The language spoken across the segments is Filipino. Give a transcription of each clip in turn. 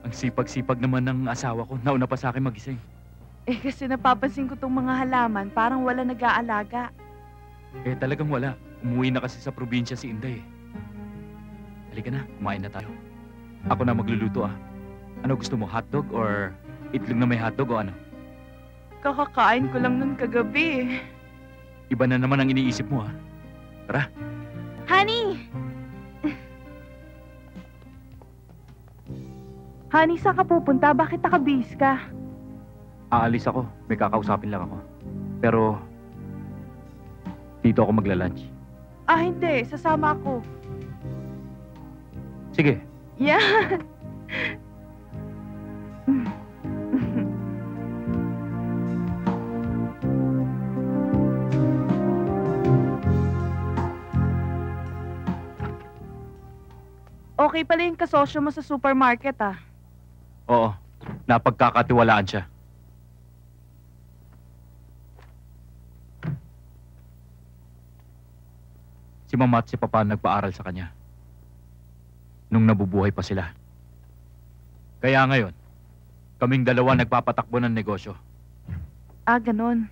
Ang sipag-sipag naman ng asawa ko. Nauna pa sa akin magising. Eh kasi napapansin ko tong mga halaman, parang wala nag-aalaga. Eh talagang wala. Umuwi na kasi sa probinsya si Inday eh. Halika na, kumain na tayo. Ako na magluluto ah. Ano gusto mo, hotdog or itlog na may hotdog o ano? Kakakain ko lang nun kagabi. Iba na naman ang iniisip mo ah. Tara. Honey! Honey, saan ka pupunta? Bakit nakabihis ka? Aalis ako. May kakausapin lang ako. Pero, dito ako magla-lunch. Ah, hindi. Sasama ako. Sige. Yeah. Okay pala yung kasosyo mo sa supermarket ah. Oo. Napagkakatiwalaan siya. Si Mama at si Papa nagpaaral sa kanya. Nung nabubuhay pa sila. Kaya ngayon, kaming dalawa nagpapatakbo ng negosyo. Ah, ganon.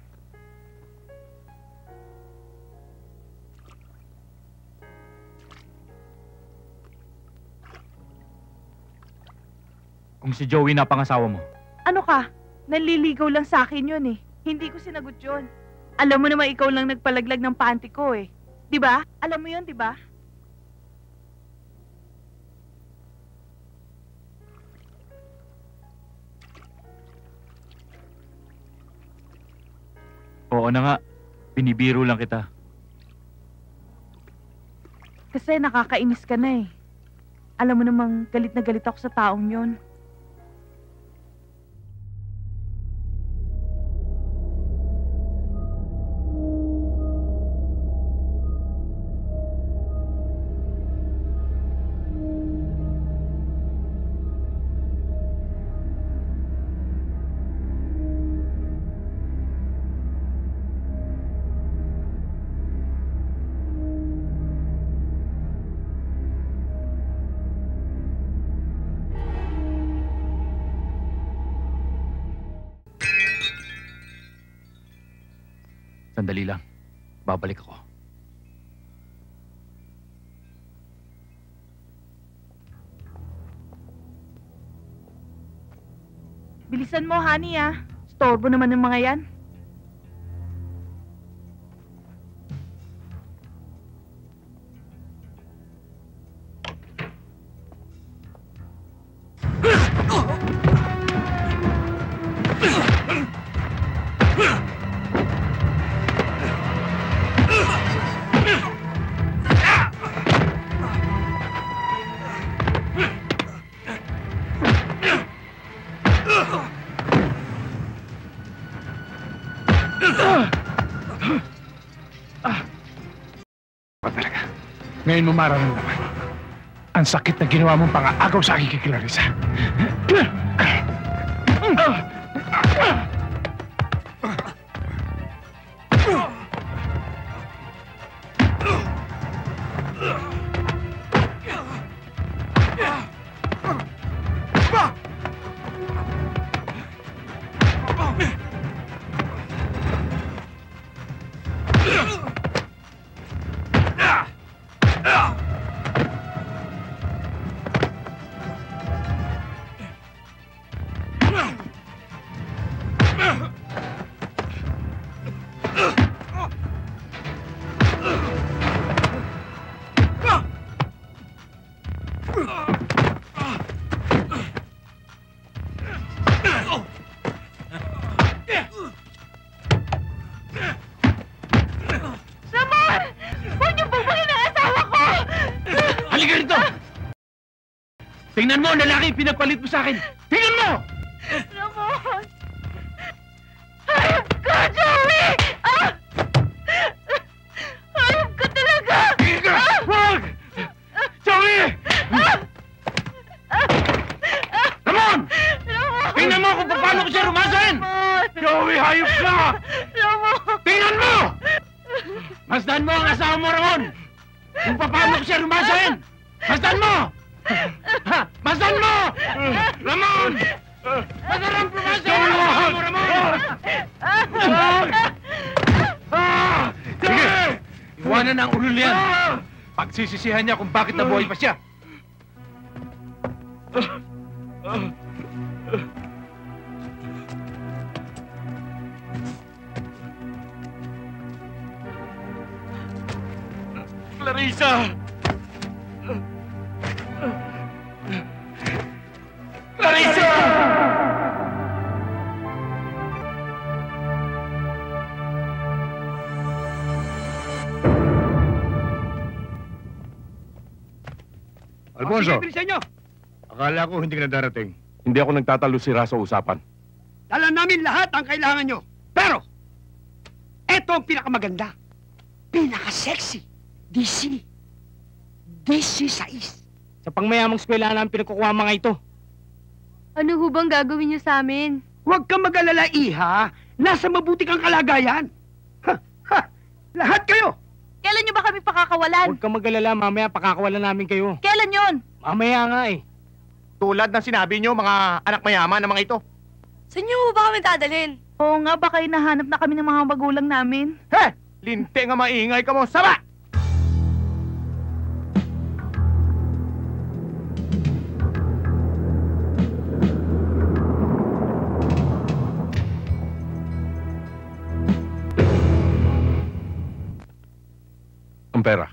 Kung si Joey na pangasawa mo. Ano ka? Naliligaw lang sa akin yun eh. Hindi ko sinagot yun. Alam mo naman ikaw lang nagpalaglag ng panty ko eh. Diba? Alam mo yun, diba? Oo na nga. Binibiro lang kita. Kasi nakakainis ka na eh. Alam mo namang galit na galit ako sa taong yun. Sandali lang. Babalik ako. Bilisan mo, honey ah. Storbo naman ng mga yan. Ngayon mo mararamdaman ang sakit na ginawa mong pang-aagaw sa akin kay Clarissa. Tingnan mo, lalaki, pinagpalit mo sa akin! Tingnan mo! Ramon! Hayop ka, Joey! Ah! Hayop ka talaga! Tingnan ka! Huwag! Joey! Ramon! Ramon! Tingnan mo kung paano ko siya rumasan! Joey, hayop ka! Ramon! Tingnan mo! Masdan mo ang asawa mo, Ramon! Kung paano ko siya rumasan! Masdan mo! Masan mo! Ramon! Masarang pumasok! Ramon! Ramon! Sige! Iwanan na ang ulo niyan. Pagsisisihan niya kung bakit nabuhay pa siya. Clarissa! Clarissa! Alfonso, Bilisan nyo! akala ko hindi ka na darating. Hindi ako nagtatalosira sa usapan. Dala namin lahat ang kailangan nyo. Pero, eto ang pinakamaganda. Pinaka-sexy. DC 6. Sa pangmayamang eskwelahan namin pinagkukuha ang mga ito. Ano ho bang gagawin niyo sa amin? Huwag kang mag-alala, Iha. Nasa mabuti kang kalagayan. Ha! Lahat kayo! Kailan nyo ba kami pakakawalan? Huwag kang mag-alala, mamaya pakakawalan namin kayo. Kailan yon? Mamaya nga eh. Tulad ng sinabi nyo, mga anak mayaman na mga ito. Saan niyo ba kami dadalhin? Oo nga, baka hinahanap na kami ng mga magulang namin. He! Linte nga maingay ka mo, sama! Ang pera.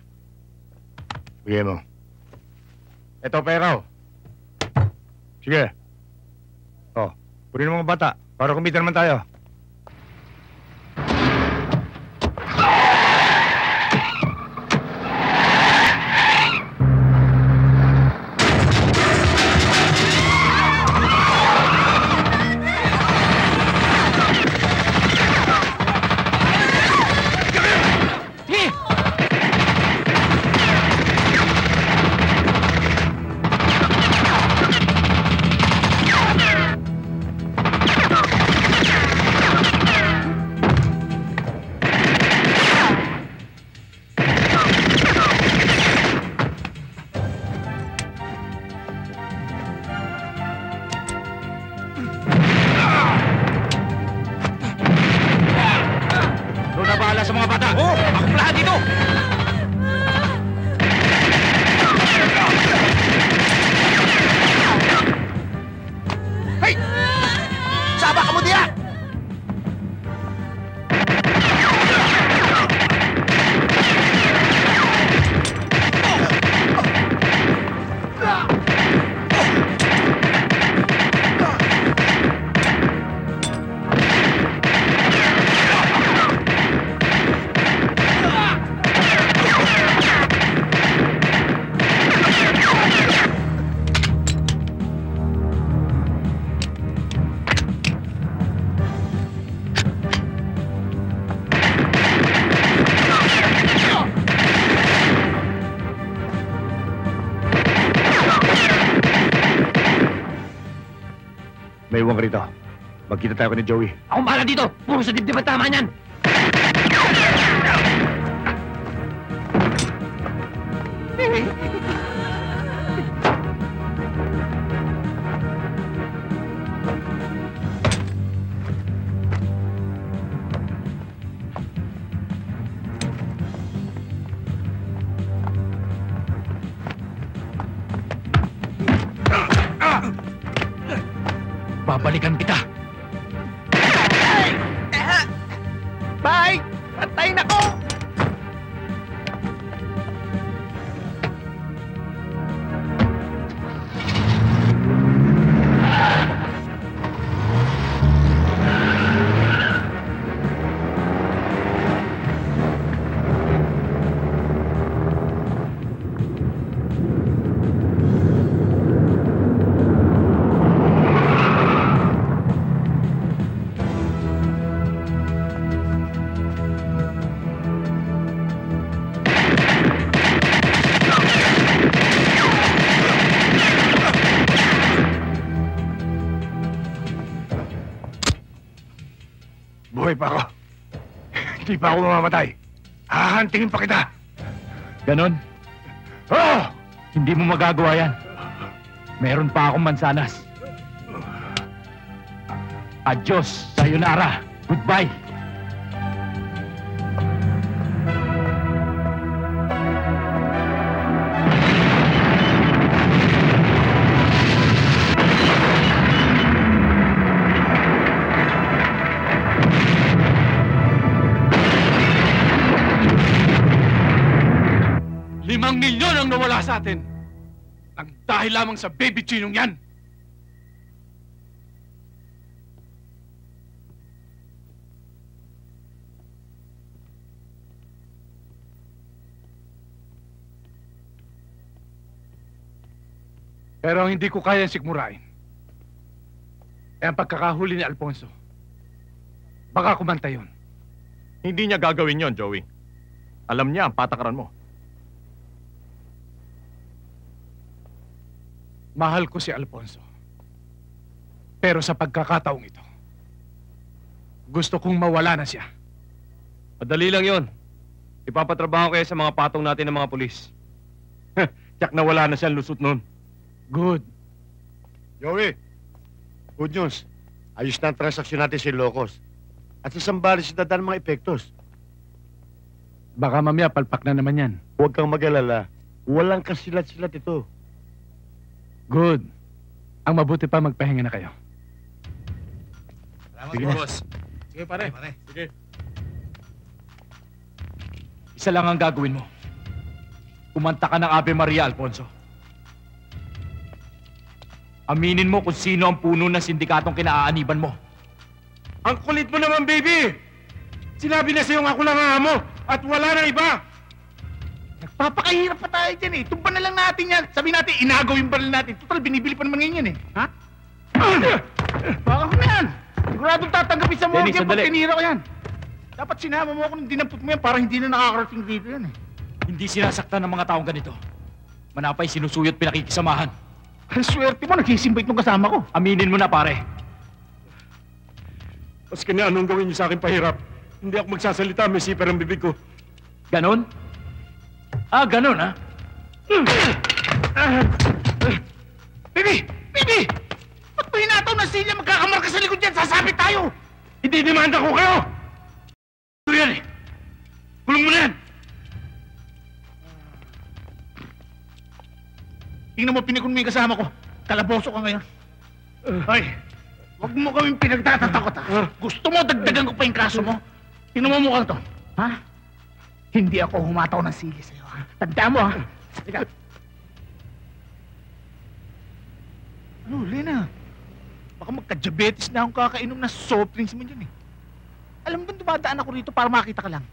Bigay mo. Ito pera, oh. Sige. Oh, punin mo mga bata para kumita naman tayo. Sa mga bata! Oo! Akong lahat dito! Hey! Saba ka mo diya! May iwan ka rito. Magkita tayo ni Joey. Akong bahala dito! Puro sa dibdib ang tama niyan! Babalikan kita. Bye! Antayin ako! Buhay pa ako. Hindi pa ako mamamatay. Hahantingin pa kita. Ganon? Oh! Hindi mo magagawa yan. Meron pa akong mansanas. Adios, sayonara, goodbye. ₱5 milyon ang nawala sa atin. Nang dahil lamang sa baby chinong yan. Pero ang hindi ko kayang sikmurain ay ang pagkakahuli ni Alfonso. Baka kumanta yun. Hindi niya gagawin yon, Joey. Alam niya ang patakaran mo. Mahal ko si Alfonso. Pero sa pagkakataong ito, gusto kong mawala na siya. Madali lang yon. Ipapatrabaho kayo sa mga patong natin ng mga pulis. Tiyak na wala na siyang lusot nun. Good. Joey, good news. Ayos na ang transaksyon natin si Locos. At sa Sambales dadaan mga epektos. Baka mamaya palpak na naman yan. Huwag kang mag-alala. Walang kasilat-silat ito. Good. Ang mabuti pa magpahinga na kayo. Salamat, Sige. boss. Sige pare. Sige. Isa lang ang gagawin mo. Kumanta ka ng Ave Maria, Alfonso. Aminin mo kung sino ang puno ng sindikatong kinaaaniban mo. Ang kulit mo naman, baby! Sinabi na sa'yo ako lang ang amo at wala na iba! Nagpapakahirap pa tayo dyan eh. Tumba na lang natin yan. Sabi natin, inagaw yung baril natin. Total, binibili pa naman ngayon yan eh. Ha? Baka ko na yan. Siguradong tatanggapin sa Dennis, morgue pag sandali. tinira ko yan. Dapat sinama mo ako nung dinampot mo yan para hindi na nakakarating dito yan eh. Hindi sinasaktan ng mga taong ganito. Manapay sinusuyot pinakikisamahan. Ang swerte mo, nagsisimba itong kasama ko. Aminin mo na, pare. Maski na anong gawin niyo sa akin pahirap, hindi ako magsasalita, may siper ang bibig ko. Ganon? Ah, ganon, ha? Bibi! Bibi! Ba't mo hinataw na silya? Magkakamarka sa likod yan. Sasabit tayo! Hindi demanda ko kayo! Ito yan eh. Kulong mo na yan. Tingnan mo, pinikon mo yung kasama ko. Kalaboso ka ngayon. Ay, wag mo kaming pinagtatatakot ha. Gusto mo dagdagan ko pa yung kaso mo? Tingnan mo mukhang to. Ha? Hindi ako humataw ng sili sa'yo ha. Tandaan mo ha. Teka. Ano, Lena? Baka magka-diabetes na akong kakainom na soft drinks mo dyan eh. Alam mo ba dumadaan ako rito para makita ka lang?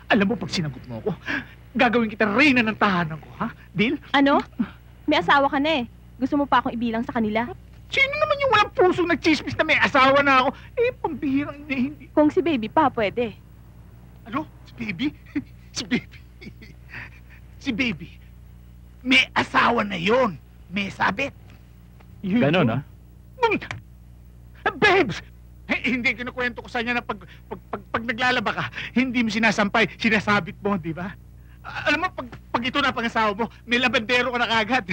Alam mo, pag sinagot mo ako, gagawin kita reyna ng tahanan ko, ha? Deal? Ano? May asawa ka na eh. Gusto mo pa akong ibilang sa kanila? Sino naman yung walang pusong nagchismis na may asawa na ako? Eh, pambihirang hindi. Kung si baby pa, pwede. Ano? Si Baby? Si Baby? Si Baby? May asawa na yon. May sabit. Ganon, ha? Babes! Hindi kinukwento ko sa niya na pag naglalaba ka, hindi mo sinasampay, sinasabit mo, di ba? Alam mo, pag ito na pang-asawa mo, may labandero ka na kagad.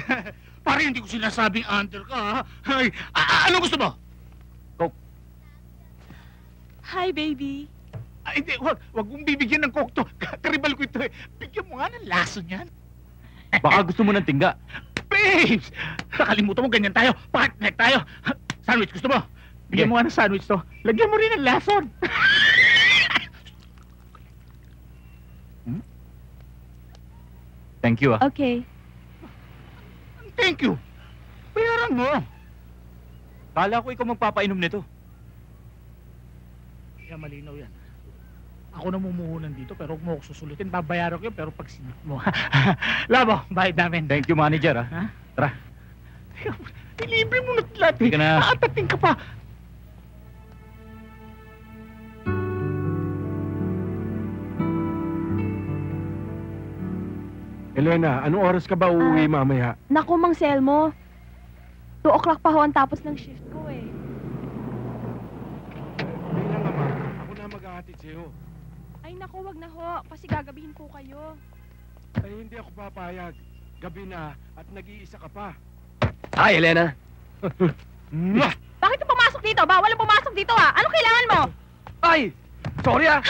Para hindi ko sinasabing under ka, ha? Ay, ano gusto mo? Hi, baby. Ay, hindi, wag mong bibigyan ng coke to. Karibal ko ito eh. Bigyan mo nga ng laso niyan. Baka gusto mo ng tingga. Babes! Nakalimutan mo, ganyan tayo. Pakit tayo. Sandwich, gusto mo? Bigyan mo nga ng sandwich to. Lagyan mo rin ng lason. Thank you, ah. Okay. Thank you. Bayaran mo. Kala ko ikaw magpapainom nito. Kaya malinaw yan. Ako namumuhunan dito, pero huwag mo ako susulitin. Babayaran ko yun, pero pag sinip mo. Labo, bayad namin. Thank you, manager, ah. Ha? Tara. Ilibre mo na lahat eh. Sige na. Aatating ka pa. Elena, anong oras ka ba uuwi mamaya? Naku, Mang Selmo. 2 o'clock pa ho ang tapos ng shift ko eh. Hindi lang naman, ako na maghahatid sa'yo. Ay naku, wag na ho. Kasi gagabihin po kayo. Ay, hindi ako papayag. Gabi na at nag-iisa ka pa. Hi, Elena. Bakit ka pumasok dito? Bawal ang pumasok dito ah! Anong kailangan mo? Ay! Sorry ah!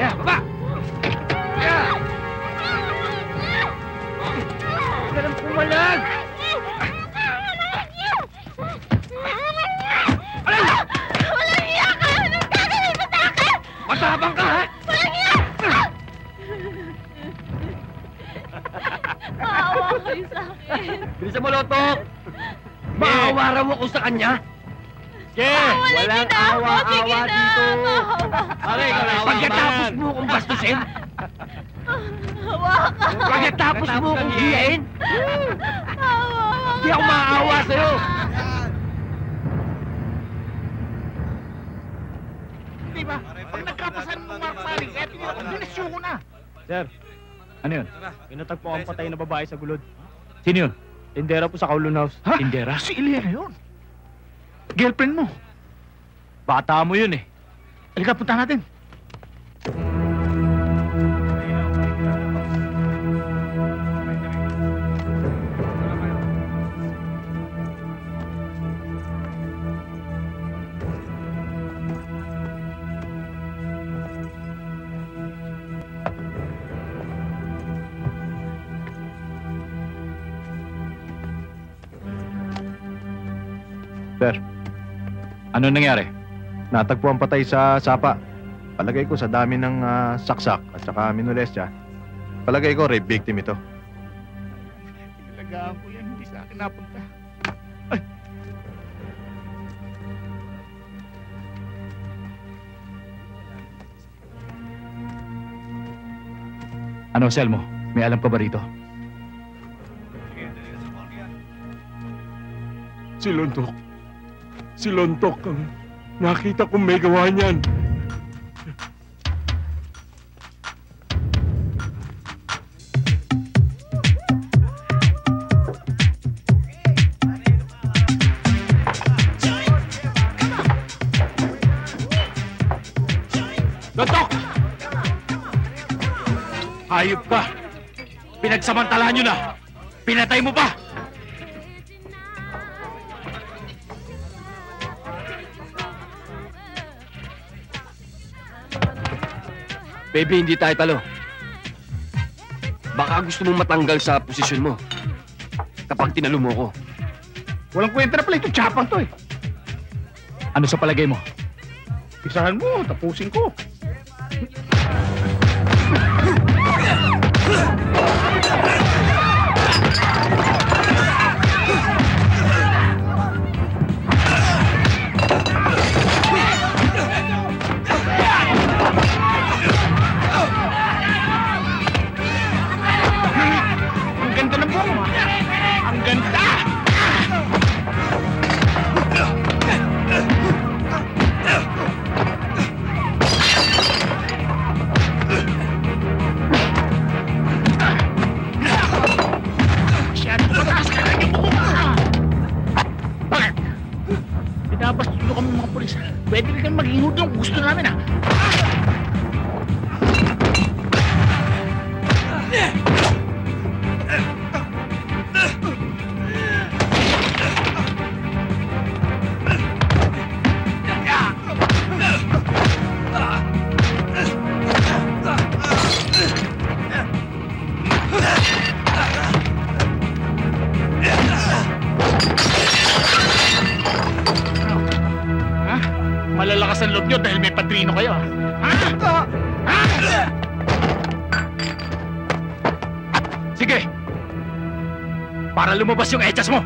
Yeah, baba! Yeah! Ganang pumalag! Walang iya ka! Anong gagawin mo sa akin? Matabang ka, ha? Walang iya! Maawa kayo sa akin. Bilisan mo, Lotok! Maawa raw ako sa kanya! Walang awa-awa dito! Okay, Pagkatapos mo kong bastusin, Hawa ka! pagkatapos mo kong hiyain, hindi ako maaawa sa'yo! Di ba? Pag nagkapasan mo marpaling, kaya pinasyo ko na. Sir, Ano yun? pinatagpo ang patay na babae sa gulod. Sino yun? Tindera po sa Kowloon House. Ha? Tindera? Si Elena yun. Girlfriend mo. Bata mo yun eh. Halika, punta natin. Sir, Ano nangyari? natagpuan patay sa sapa. Palagay ko sa dami ng saksak at saka minolestya. Palagay ko rape victim ito. Talagaan ko yan, hindi sa akin napunta. Ano, Selmo? May alam ka ba rito? Si Lontok. Si Lontok ang nakita kong may gawa niyan. Lontok! Hayop ka! Pinagsamantalahan nyo na! Pinatay mo pa! Baby, hindi tayo talo. Baka gusto mong matanggal sa posisyon mo kapag tinalo mo ko. Walang kwenta na pala ito, tsapang to eh. Ano sa palagay mo? Pisahan mo, tapusin ko. Ang ganda ng buhok mo. Ang ganda! Masyado mataas ka lang yung buhok mo. Bakit? Pinabastulo kami mga pulis. Pwede rin kang mag-inod ng gusto namin ha. Ha? Malalakas ang loob nyo dahil may padrino kayo ha? Ha? Sige! Para lumabas yung echas mo!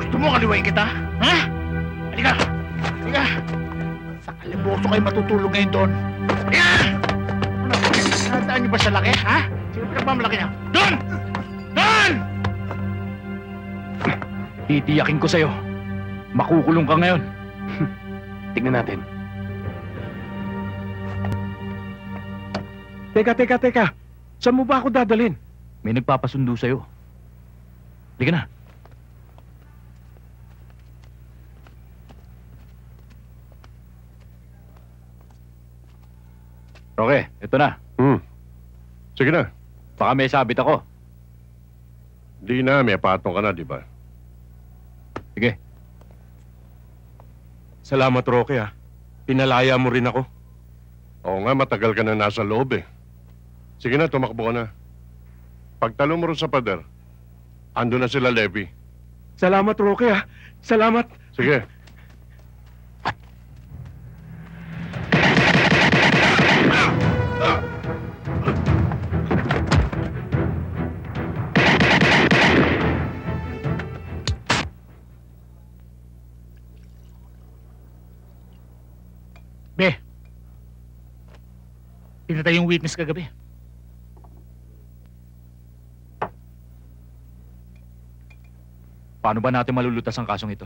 Gusto mo kaliwain kita? Ha? Halika! Halika! Sa kaliboso kayo matutulog ngayon doon. Halika! Nataan niyo ba sa laki, ha? Sino pinagmamalaki niya? Doon! Doon! Titiyakin ko sa'yo. Makukulong ka ngayon. Tignan natin. Teka. Saan mo ba ako dadalhin? May nagpapasundo sa'yo. Halika na. Roque, ito na. Sige na. Baka may sabit ako. Di na, may patong ka na, di ba? Sige. Salamat, Roque, ha. Pinalaya mo rin ako. Oo nga, matagal ka na nasa loob eh. Sige na, tumakbo ka na. Pagtalo mo rin sa pader, ando na sila Levi. Salamat, Roque, ha. Salamat. Sige. Be, pinatay yung witness kagabi. Paano ba natin malulutas ang kasong ito?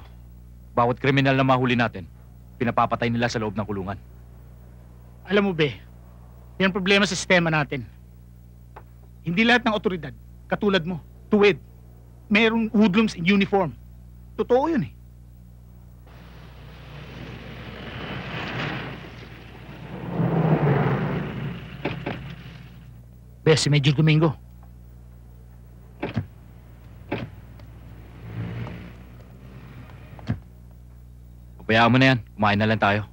Bawat kriminal na mahuli natin, pinapapatay nila sa loob ng kulungan. Alam mo, Be, yan ang problema sa sistema natin. Hindi lahat ng otoridad, katulad mo, tuwid, merong hoodlums in uniform. Totoo yun eh. Be, si Major Domingo. Pabayaan mo na yan. Kumain na lang tayo.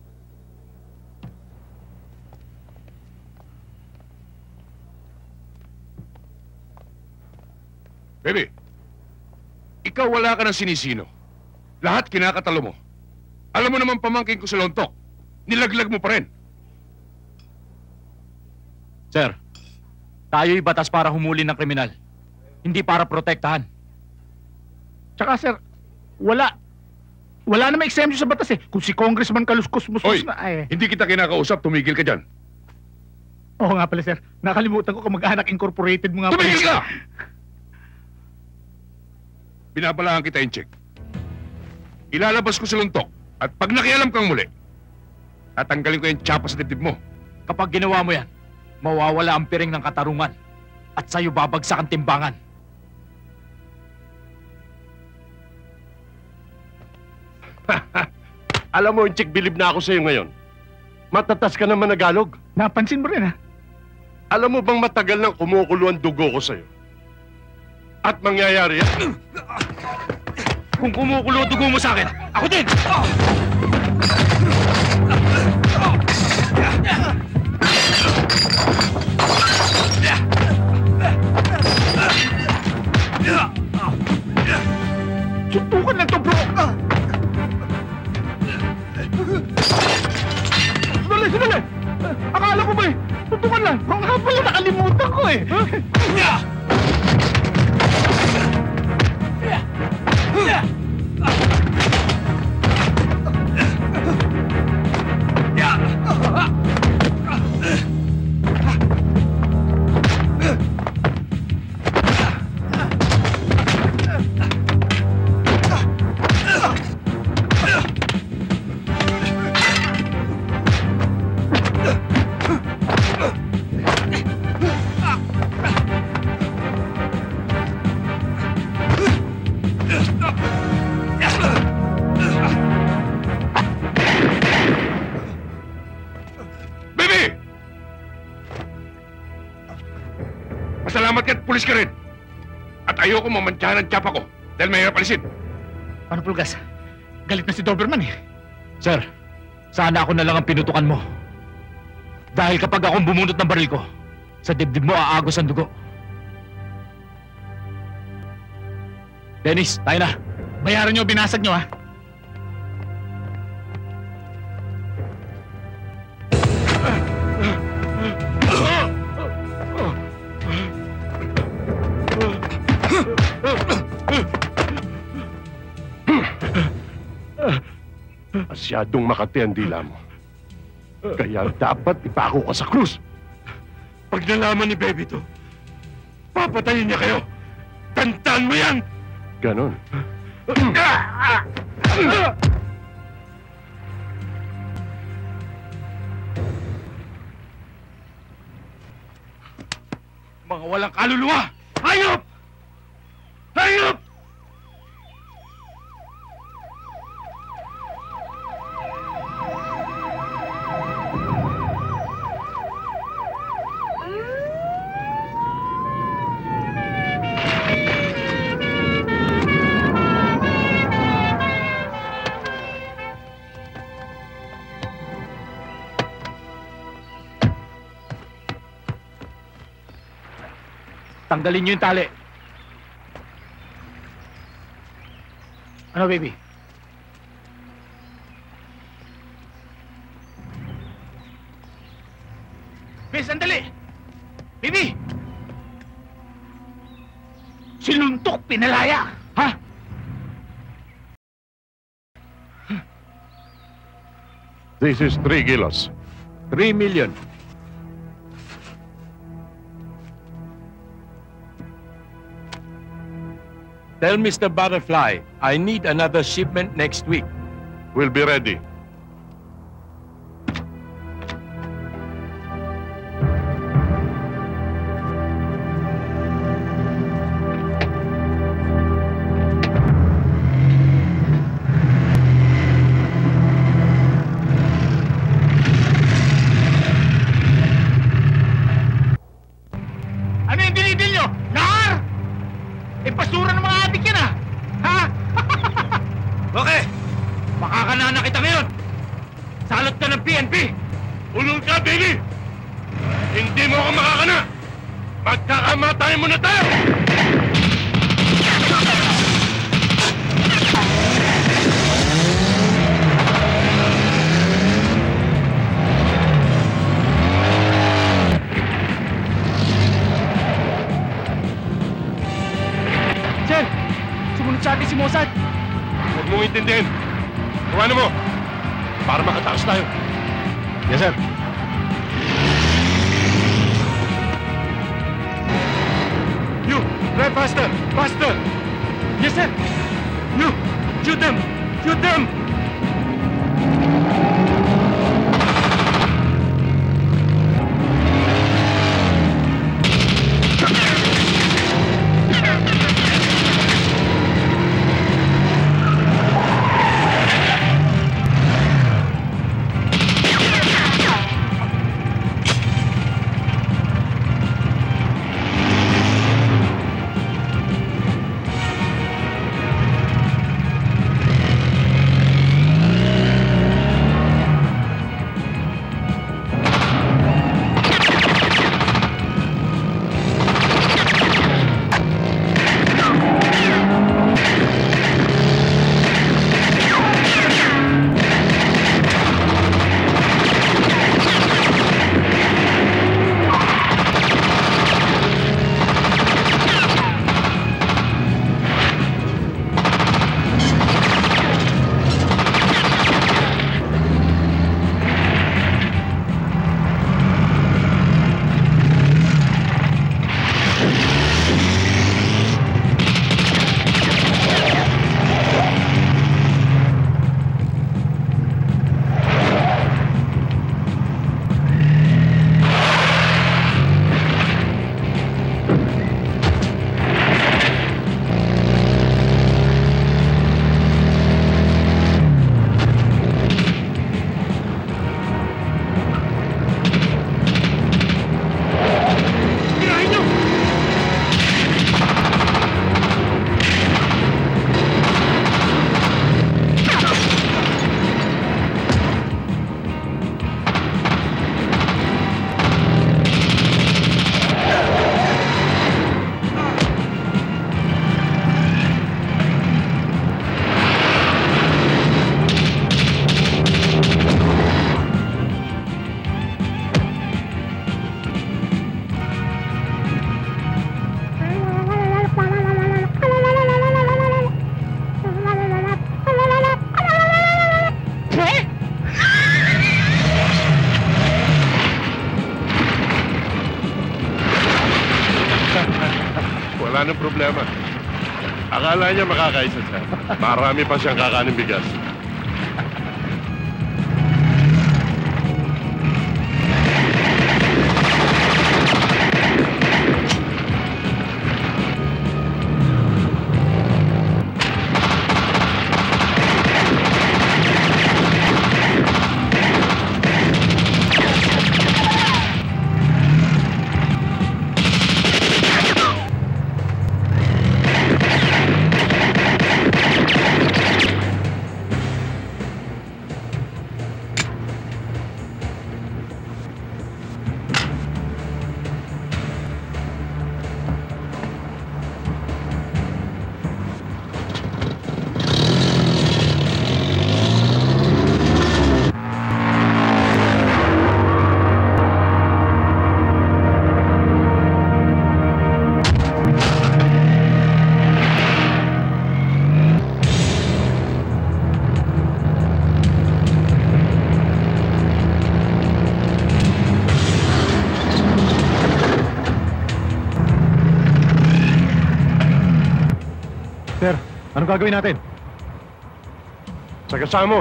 Baby, ikaw wala ka ng sinisino. Lahat kinakatalo mo. Alam mo naman pamangkin ko sa Lontok. Nilaglag mo pa rin. Sir, tayo'y batas para humuli ng kriminal. Hindi para protektahan. Tsaka sir, wala namang exemption sa batas eh. Kung si Congressman Kaluskos-Muskos Oy, na eh. hindi kita kinakausap, tumigil ka dyan. Oo nga pala sir, nakalimutan ko kamag-anak incorporated mo nga pala. Tumigil ka! Binabalaan kita, Inchik. Ilalabas ko sa Lontok at pag nakialam kang muli, tatanggalin ko yung tsapa sa dibdib mo. Kapag ginawa mo yan, mawawala ang piring ng katarungan at sa'yo babagsak ang timbangan. Alam mo, Inchik, bilib na ako sa'yo ngayon. Matatas ka naman nagalog. Napansin mo rin ha? Alam mo bang matagal nang kumukulo ang dugo ko sa'yo? At mangyayari yan? Kung kumukulo ang dugo mo sa akin, ako din! Suntukan lang to, bro! Sandali! Akala ko ba eh, suntukan lang. Kung nga pala nakalimutan ko eh. Masalamat ka't pulis ka rin. At ayoko mamantyahan ang tsapa ko dahil mahirap alisin. Paano, Pulgas? Galit na si Doberman eh. Sir, sana ako na lang ang pinutukan mo. Dahil kapag akong bumunot ng baril ko, sa dibdib mo aagos ang dugo. Dennis, tayo na. Bayaran nyo, binasag nyo ha. Masyadong makati ang dila mo. Kaya dapat ipako ka sa krus. Pag nalaman ni Baby to, papatayin niya kayo. Tandaan mo yan! Ganon. Mga walang kaluluwa! Hayop! Hayop! Tanggalin niyo yung tali. Ano, baby? Babe, sandali! Baby! Sinuntok, pinalaya! Ha? This is 3 kilos. 3 million. Tell Mr. Butterfly, I need another shipment next week. We'll be ready. Ano yung dinidil nyo? Nar! Eh, basura ng mga adik yan, ha? Okay, makakanana kita ngayon. Salot ka ng PNP. Ulol ka, baby! Hindi mo ako makakana! Magkakamatayan mo na tayo! Sir! Sumunod sa atin si Mossad! Huwag mong intindihin. Iwanan mo! Para makatakas tayo. Yes, sir. You! Drive faster! Faster! Yes, sir! You! Shoot them! Shoot them! Wala nang problema. Akala niya makakaisa siya. Marami pa siyang kakanin bigas. Sir, anong gagawin natin? Sa kasama mo.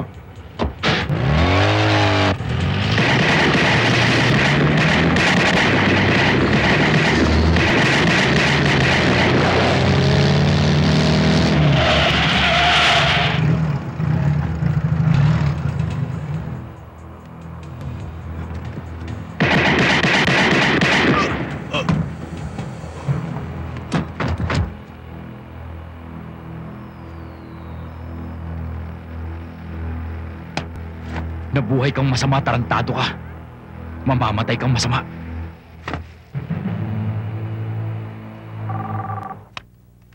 Nabuhay kang masama, tarantado ka. Mamamatay kang masama.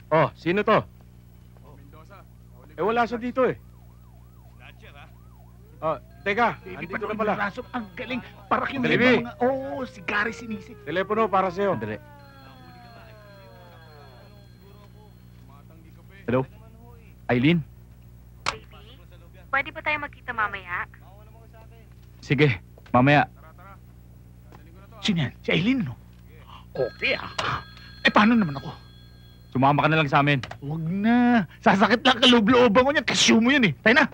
Oh, sino to? Eh, wala siya dito eh. Teka, andito na pala. Raso, ang galing. Parak yung Dali, mga... Oo, si Gary sinisik. Telepono para sa'yo. Sandali. Hello? Eileen? Pwede ba tayo magkita mamaya? Sige, mamaya. Sino yan? Si Aileen, no? Okay, Eh, paano naman ako? Sumama ka na lang sa amin. Huwag na. Sasakit lang kaloob-looban ko niyan. Kasyo mo yun eh. Tayo na.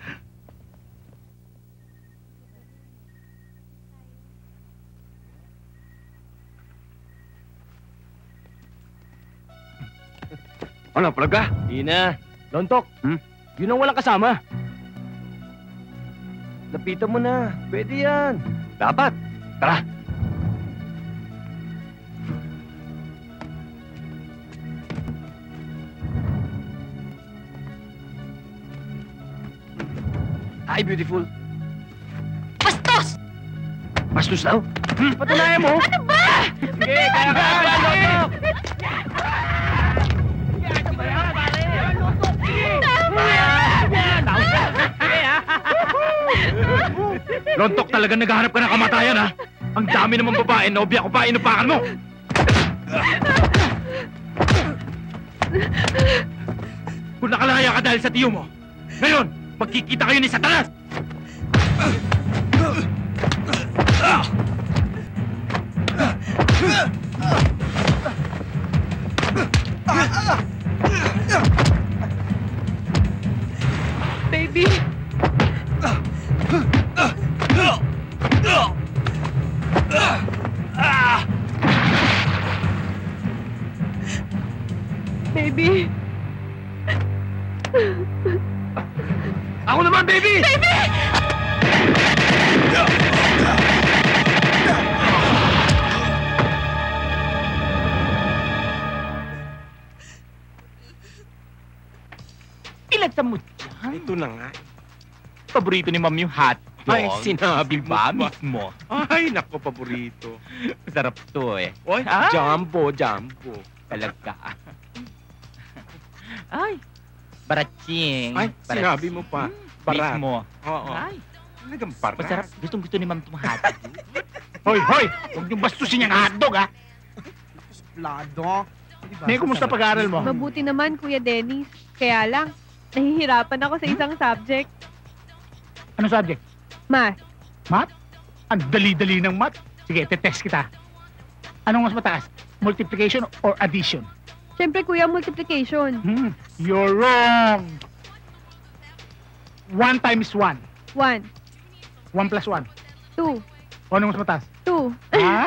Ano, palag ka? Di na. Lontok. Yun ang walang kasama. Lapitan mo na. Pwede yan. Dapat. Tara. Hi, beautiful. Bastos! Bastos daw? Patunayan mo. Ano ba? Sige, kaya ka. Lontok. Lontok, talaga naghahanap ka ng kamatayan, ha? Ang dami namang babae, nobya ko pa, inupakan mo! Kung nakalaya ka dahil sa tiyo mo, ngayon, magkikita kayo ni Satanas! Baby! Baby! Ako naman, baby! Baby! Ilagtan mo dyan. Ito na nga. Paborito ni Ma'am yung hot dog. Ay, sinabi mo Diba, pa. mismo? Ay, nako, paborito. Sarap to, eh. Oy, Ah? jumbo, jumbo. Talaga. Ay, baratsing. Ay, sinabi mo pa. Barat. Mismo. Oo. Ay, Talagang barat. masarap. Gustong-gusto ni Ma'am itong hot dog. Hoy, hoy! Huwag niyong bastusin yung hotdog, ha? Plado. May, kumusta pag-aaral mo? Mabuti naman, Kuya Dennis. Kaya lang, nahihirapan ako sa isang subject. Anong subject? Math. Math? Ang dali-dali ng math. Sige, tetest kita. Anong mas mataas? Multiplication or addition? Siyempre, Kuya, multiplication. You're wrong! 1 times 1. 1, 1 plus 1. 2, O anong mas mataas? 2. Ha?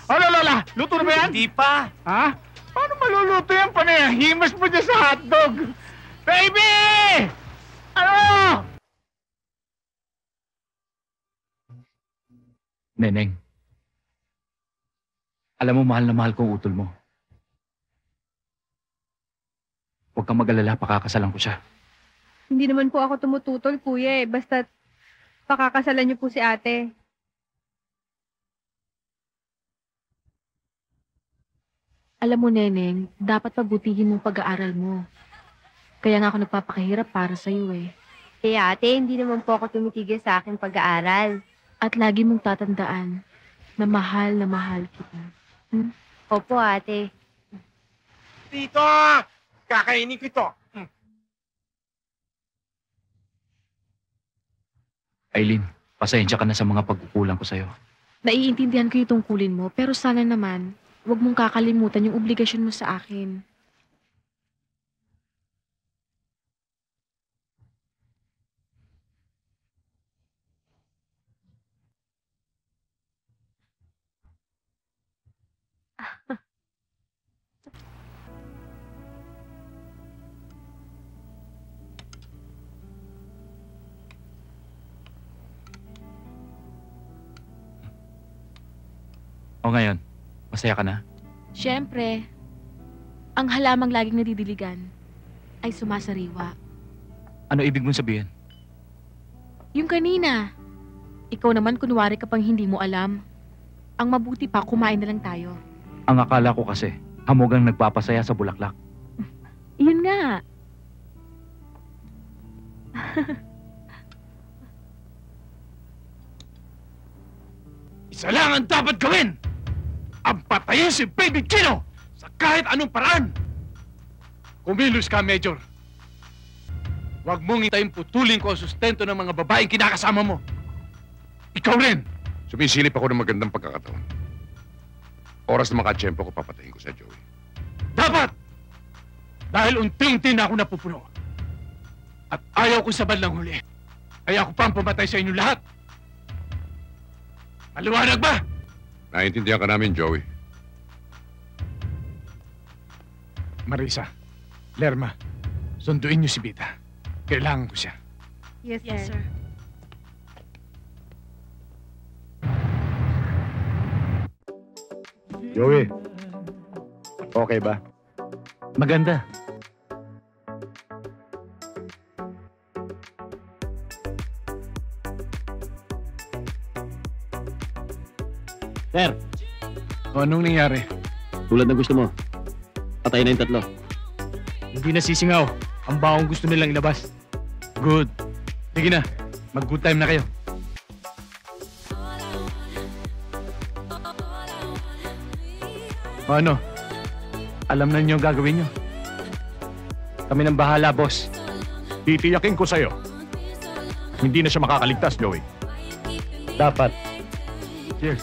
Ano, Lola? Luto na ba yan? Hindi pa. Ha? Paano maluluto yan? Panahimas mo dyan sa hotdog. Baby! Ano? Neneng, alam mo, mahal na mahal ko ang utol mo. Huwag kang mag-alala, pakakasalan ko siya. Hindi naman po ako tumututol, Kuya, eh. Basta pakakasalan niyo po si ate. Alam mo, Neneng, dapat pabutihin mong pag-aaral mo. Kaya nga ako nagpapakahirap para sa'yo eh. Eh ate, hindi naman po ako tumitigil sa aking pag-aaral. At lagi mong tatandaan na mahal kita. Opo ate. Dito! Kakainin ko ito. Eileen, pasensya ka na sa mga pagkukulang ko sa'yo. Naiintindihan ko yung tungkulin mo, pero sana naman, huwag mong kakalimutan yung obligasyon mo sa akin. O ngayon, masaya ka na? Siyempre, ang halamang laging nadidiligan ay sumasariwa. Ano ibig mong sabihin? Yung kanina, ikaw naman kunwari ka pang hindi mo alam. Ang mabuti pa, kumain na lang tayo. Ang akala ko kasi, hamugang nagpapasaya sa bulaklak. Yun nga. Isa lang ang dapat gawin! Ang patayin si Baby Chino sa kahit anong paraan! Kumilos ka, Major. Huwag mong itayin putulin ko ang sustento ng mga babaeng kinakasama mo. Ikaw rin! Sumisilip ako ng magandang pagkakataon. Oras na makatsyempo ko, papatayin ko sa Joey. Dapat! Dahil unti-unti na ako napupuno. At ayaw ko sa bandang huli. Kaya ako pang pumatay sa inyo lahat. Maliwanag ba? Naiintindihan ka namin, Joey. Marisa, Lerma, sunduin niyo si Bita. Kailangan ko siya. Yes, Yes, sir. sir. Joey, okay ba? Maganda. Sir, O, anong nangyari? tulad ng gusto mo. Patay na yung tatlo. Hindi na sisingaw. Ang baong gusto nilang ilabas. Good. Sige na, mag-good time na kayo. O ano? Alam na niyo ang gagawin niyo. Kami nang bahala, boss. Titiyakin ko sa'yo. Hindi na siya makakaligtas, Joey. Dapat. Cheers.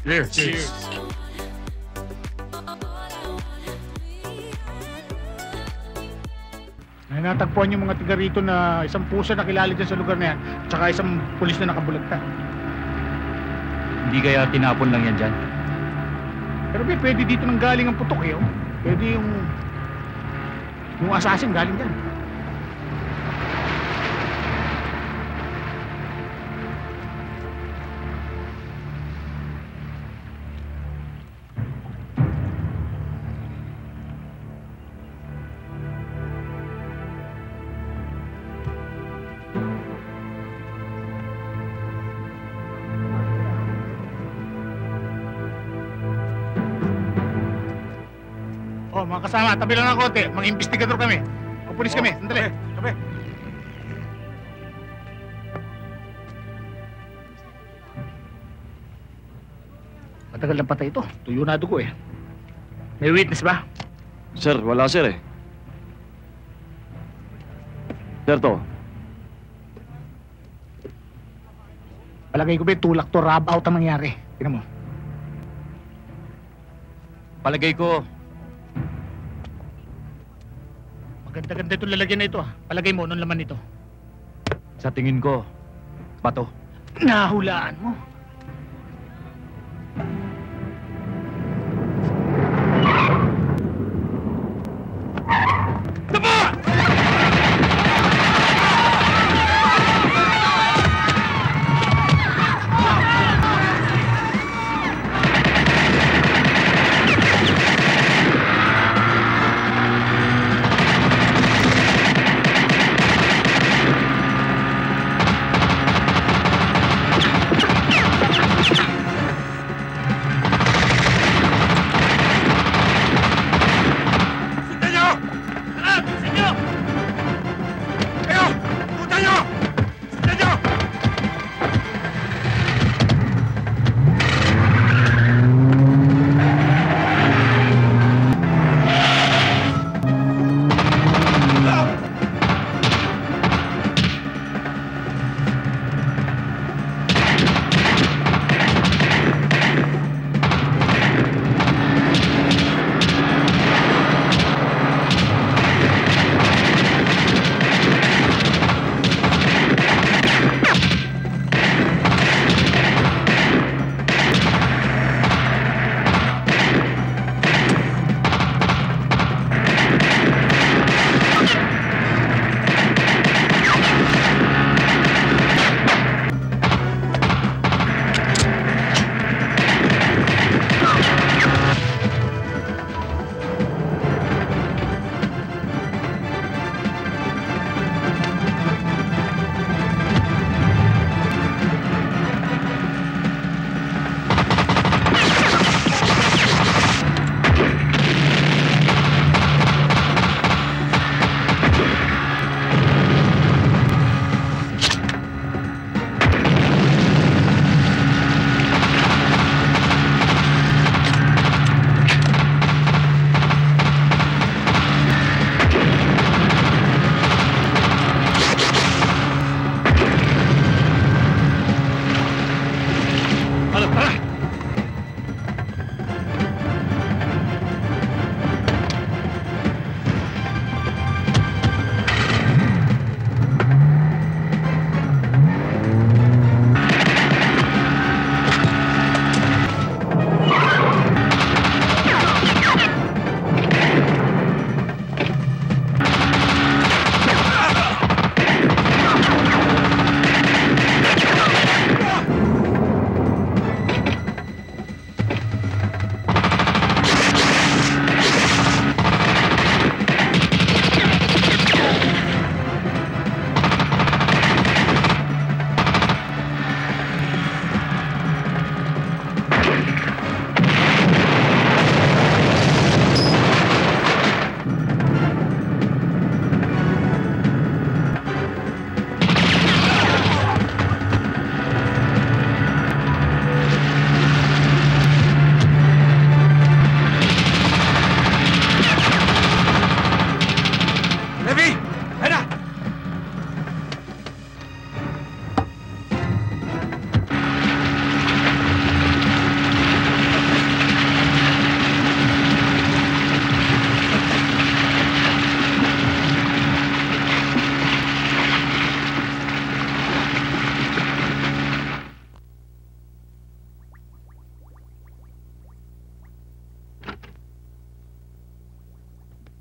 Cheers. Cheers. Ay, natagpuan yung mga tiga rito na isang pusa na kilala dyan sa lugar na yan, tsaka isang pulis na nakabulagta. Hindi kaya tinapon lang yan dyan? Pero pwede dito nang galing ang putok eh. Oh. Pwede yung assassin galing dyan. Oh, mga kasama, tabi lang ng konti. Mga investigador kami. O pulis kami, sandali. Tabi. Matagal ng patay ito. Tuyo na dugo eh. May witness ba? Sir, wala sir eh. Sir to. Palagay ko ba tulak to, rub out ang nangyari. Tingnan mo. Palagay ko, Maganda-ganda itong lalagyan na ito ah. Palagay mo, anong laman nito? sa tingin ko, bato. Nahulaan mo.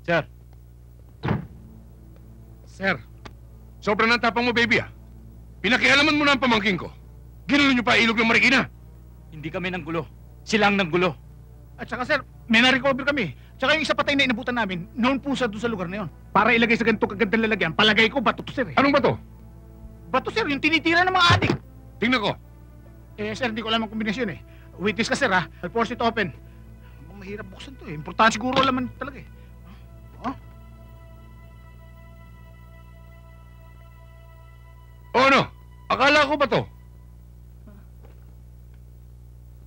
Sir. Sir, sobrang natapang mo, baby, ah. Pinakialaman mo na ang pamangking ko. Ginulo niyo pa ilog ng Marikina. Hindi kami nang gulo. Sila ang nanggulo. At saka sir, may na-recover kami. Tsaka yung isa patay na inabutan namin, noon po sa doon sa lugar na yon. Para ilagay sa ganito kagandang lalagyan, palagay ko bato to sir eh. Anong bato? Bato sir, yung tinitira ng mga adik. Tingnan ko. Eh sir, hindi ko alam ang kombinasyon eh. Witness ka sir ha, I'll force it open. Mahirap buksan to eh. Importante siguro alaman talaga eh. O ano? Akala ko ba to?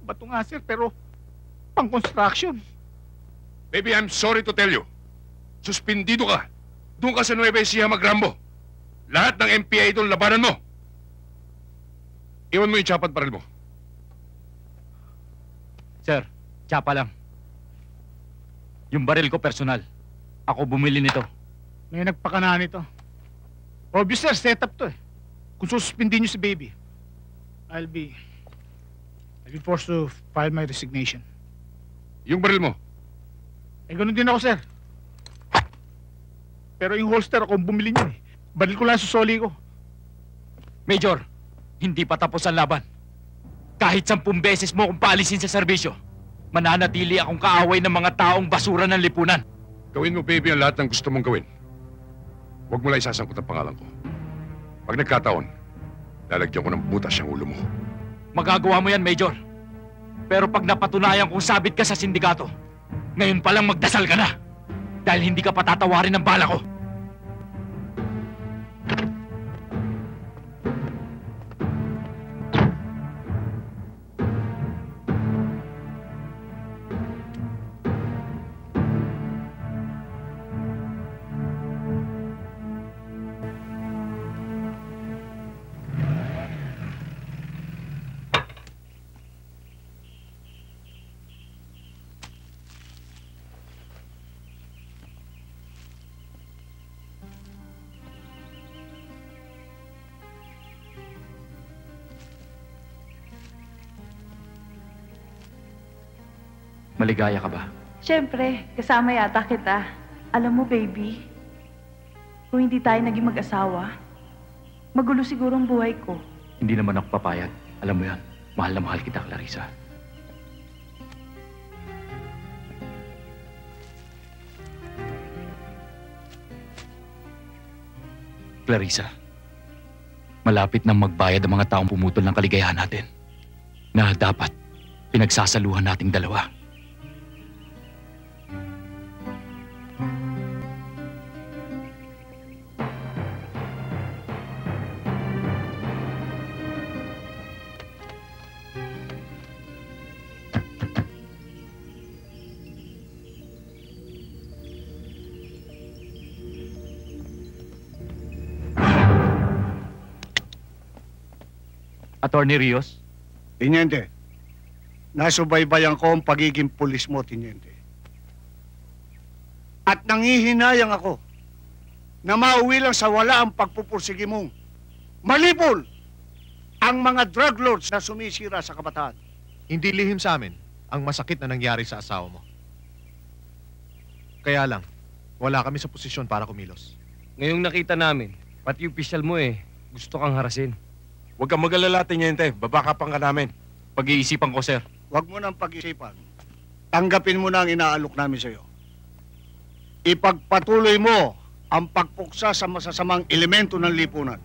Bato nga sir, pero pang construction. Baby, I'm sorry to tell you. Suspindido ka. Doon ka sa Nueva Ecija magrambo. Lahat ng MPA doon labanan mo. Iwan mo yung tsapa at baril mo. Sir, tsapa lang. Yung baril ko personal. Ako bumili nito. May nagpakana nito. Obvious sir, setup to eh. Kung sususpindin niyo si baby, I'll be forced to file my resignation. Yung baril mo? Eh, ganun din ako, sir. Pero yung holster, ako ang bumili niyan eh. Baril ko lang sa soli ko. Major, hindi pa tapos ang laban. Kahit 10 beses mo akong paalisin sa serbisyo, mananatili akong kaaway ng mga taong basura ng lipunan. Gawin mo, baby, ang lahat ng gusto mong gawin. Huwag mo lang isasangkot ang pangalan ko. Pag nagkataon, lalagyan ko ng butas ang ulo mo. Magagawa mo yan, Major. Pero pag napatunayan kung sabit ka sa sindikato, ngayon pa lang magdasal ka na. Dahil hindi ka patatawarin ng bala ko. Maligaya ka ba? Siyempre, kasama yata kita. Alam mo, baby, kung hindi tayo naging mag-asawa, magulo siguro ang buhay ko. Hindi naman ako papayag. Alam mo yan, mahal na mahal kita, Clarissa. Clarissa, malapit nang magbayad ang mga taong pumutol ng kaligayahan natin na dapat pinagsasaluhan nating dalawa. Attorney Rios? Tiniente, nasubaybayan ko ang pagiging pulis mo, Tiniente. At nangihinayang ako na mauwi lang sa wala ang pagpupursige mong malipol ang mga drug lords na sumisira sa kabataan. Hindi lihim sa amin ang masakit na nangyari sa asawa mo. Kaya lang, wala kami sa posisyon para kumilos. Ngayong nakita namin, pati yung opisyal mo gusto kang harasin. Huwag kang mag-alala, Tiniente. Babakapang ka namin. Pag-iisipan ko, sir. Huwag mo nang pag-isipan. Tanggapin mo na ang inaalok namin sa iyo. Ipagpatuloy mo ang pagpuksa sa masasamang elemento ng lipunan.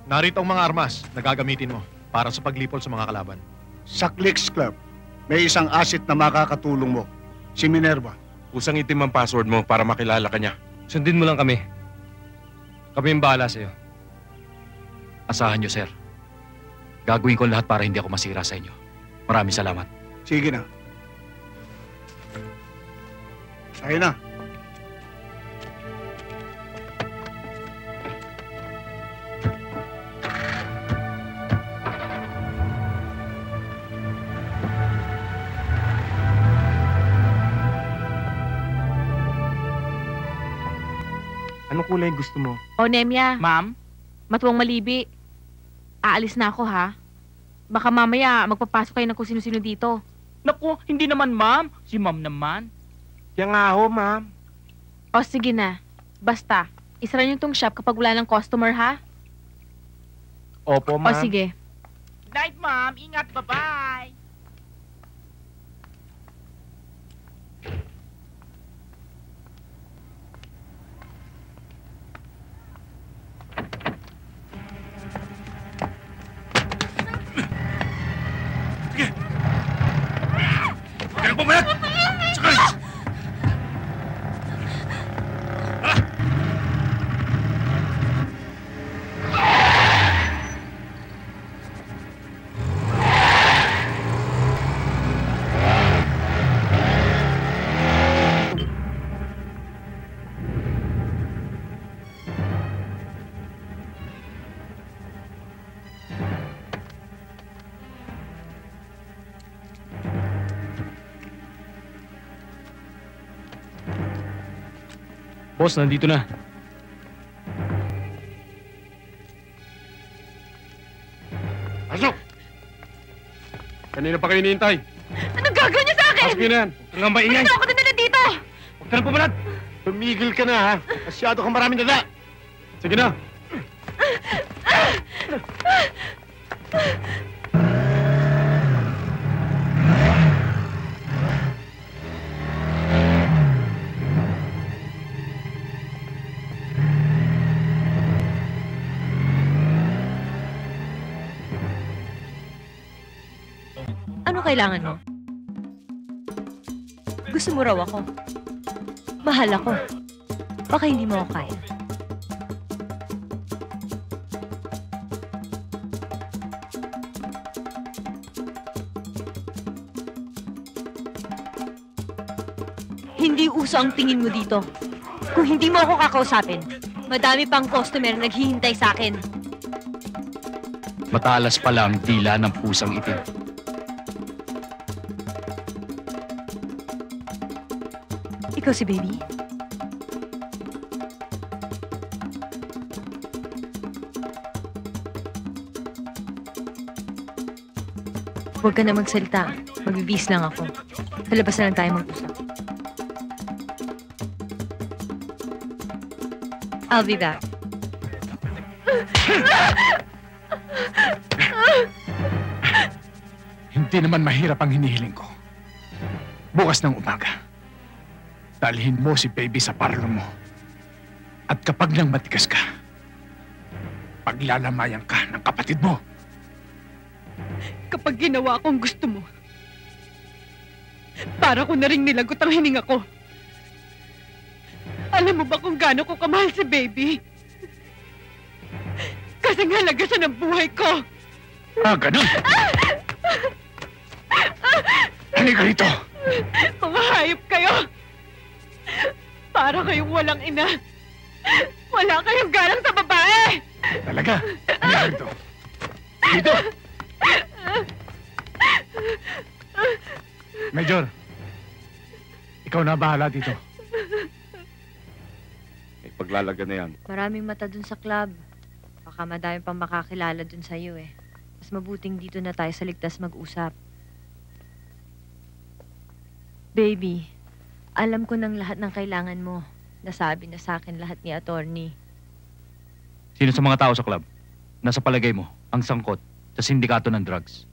Narito ang mga armas na gagamitin mo para sa paglipol sa mga kalaban. Sa Clicks Club, may isang asset na makakatulong mo. Si Minerva. Usang itim ang password mo para makilala ka niya. Sundin mo lang kami. Kami yung bahala sa'yo. Asahan niyo, sir. Gagawin ko lahat para hindi ako masira sa inyo. Maraming salamat. Sige na. Sa'yo na. Anong kulay gusto mo? O, Nemya. Ma'am? Matuwang malibi. Aalis na ako, ha? Baka mamaya magpapasok kayo ng kung sino-sino dito. Naku, hindi naman ma'am. Si ma'am naman. Siya nga ho, ma'am. O sige na. Basta, isara niyo tong shop kapag wala ng customer, ha? Opo, O sige. Night, ma'am. Ingat. Bye-bye. Huwag ka nang pumalat! Sakay! Boss, nandito na. Pasok! Kanina pa kayo hinihintay. Anong gagawin niyo sa akin? Pasok yun na yan. Huwag kang maingay! Gusto ako dinala dito! Huwag ka nang pumalat! Tumigil ka na, ha? Masyado kang maraming dala. Sige na. Ano kailangan mo? Gusto mo raw ako? Mahal ako. Baka hindi mo ako kaya. Hindi uso ang tingin mo dito. Kung hindi mo ako kakausapin, madami pang customer naghihintay sa akin. Matalas pala ang dila ng pusang itim. Ikaw si Baby? Huwag ka na magsalita. Magbibis lang ako. Sa labas na lang tayo mag-usap. I'll be back. Hindi naman mahirap ang hinihiling ko. Bukas ng umaga, dalhin mo si Baby sa parlo mo. At kapag nang matigas ka, paglalamayan ka ng kapatid mo. Kapag ginawa ko ang gusto mo, para ko na rin nilagot ang hininga ko. Alam mo ba kung gaano ko kamahal si Baby? Kasing halaga siya ng buhay ko. Ah, ganun? Halika rito. Mga hayop kayo. Para kayong walang ina. Wala kayong galang sa babae. Talaga? Halika rito. Dito. Major, ikaw na bahala dito. May paglalaga na yan. Maraming mata dun sa club. Baka madami pang makakilala dun sa'yo eh. Mas mabuting dito na tayo sa ligtas mag-usap. Baby, alam ko ng lahat ng kailangan mo. Nasabi na sa akin lahat ni attorney. Sino sa mga tao sa club? Nasa palagay mo, ang sangkot sa sindikato ng drugs?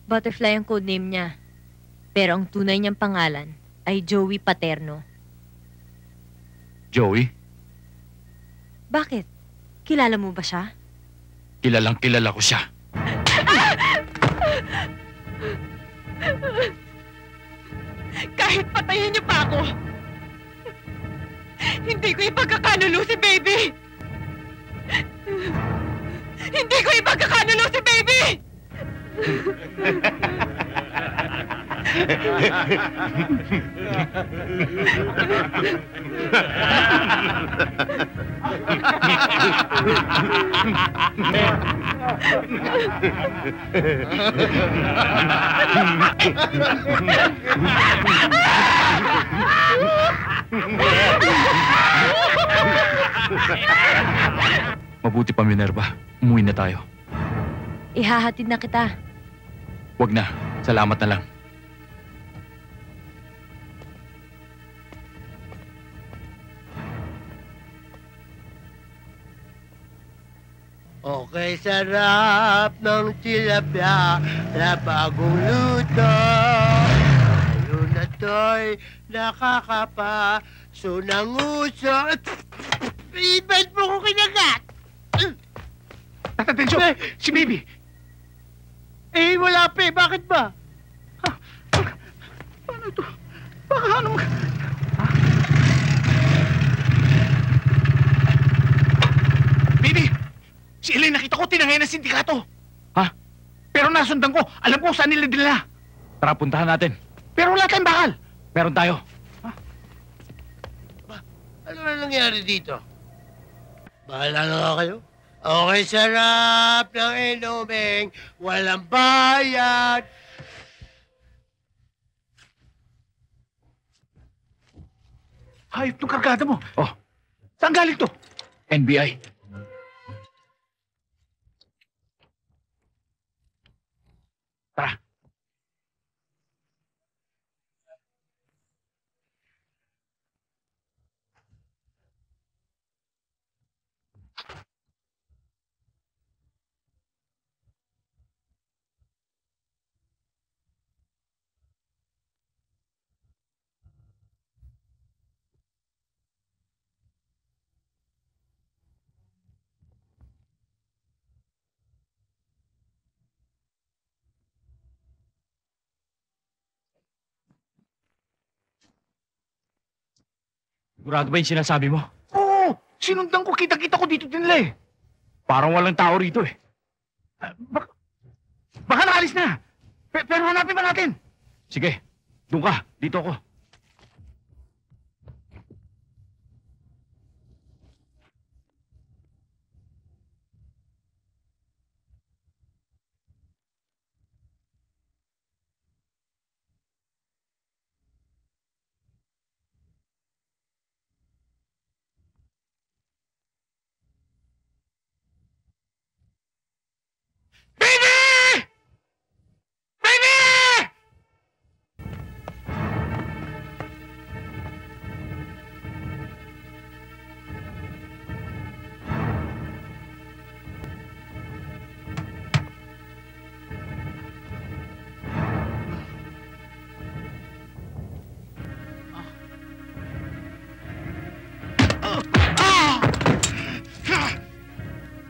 Butterfly ang codename niya. Pero ang tunay niyang pangalan ay Joey Paterno. Joey? Bakit? Kilala mo ba siya? Kilalang kilala ko siya. Kahit patayin niyo pa ako, hindi ko ipagkakanulo si Baby! Hindi ko ipagkakanulo si Baby! Mabuti pa, Minerva. Umuwi na tayo. Ihahatid na kita. Wag na. Salamat na lang. sarap ng tilapia na bagong luto. Ayun na to'y nakakapaso ng uso. Ba't mo ko kinagat? Atensyon! Si Baby! Eh, wala pa eh. Bakit ba? Paano ito? Baka ano mag... Baby! Si Elaine nakita ko tinangay ng sindikato. Ha? Pero nasundan ko. Alam ko saan nila dinala. Tara, puntahan natin. Pero wala tayong bakal. Meron tayo. Ano na nangyari dito? Bahala na nga kayo. Okay, sarap ng inuming walang bayad. Hayop ng kargada mo. Oh. Saan galing to? NBI. Tara. Sigurado ba yung sinasabi mo? Oo! Sinundan ko. Kita-kita ko dito din nila eh. Parang walang tao rito eh. Baka nakalis na. Pero hanapin pa natin. Sige, doon ka. Dito ako.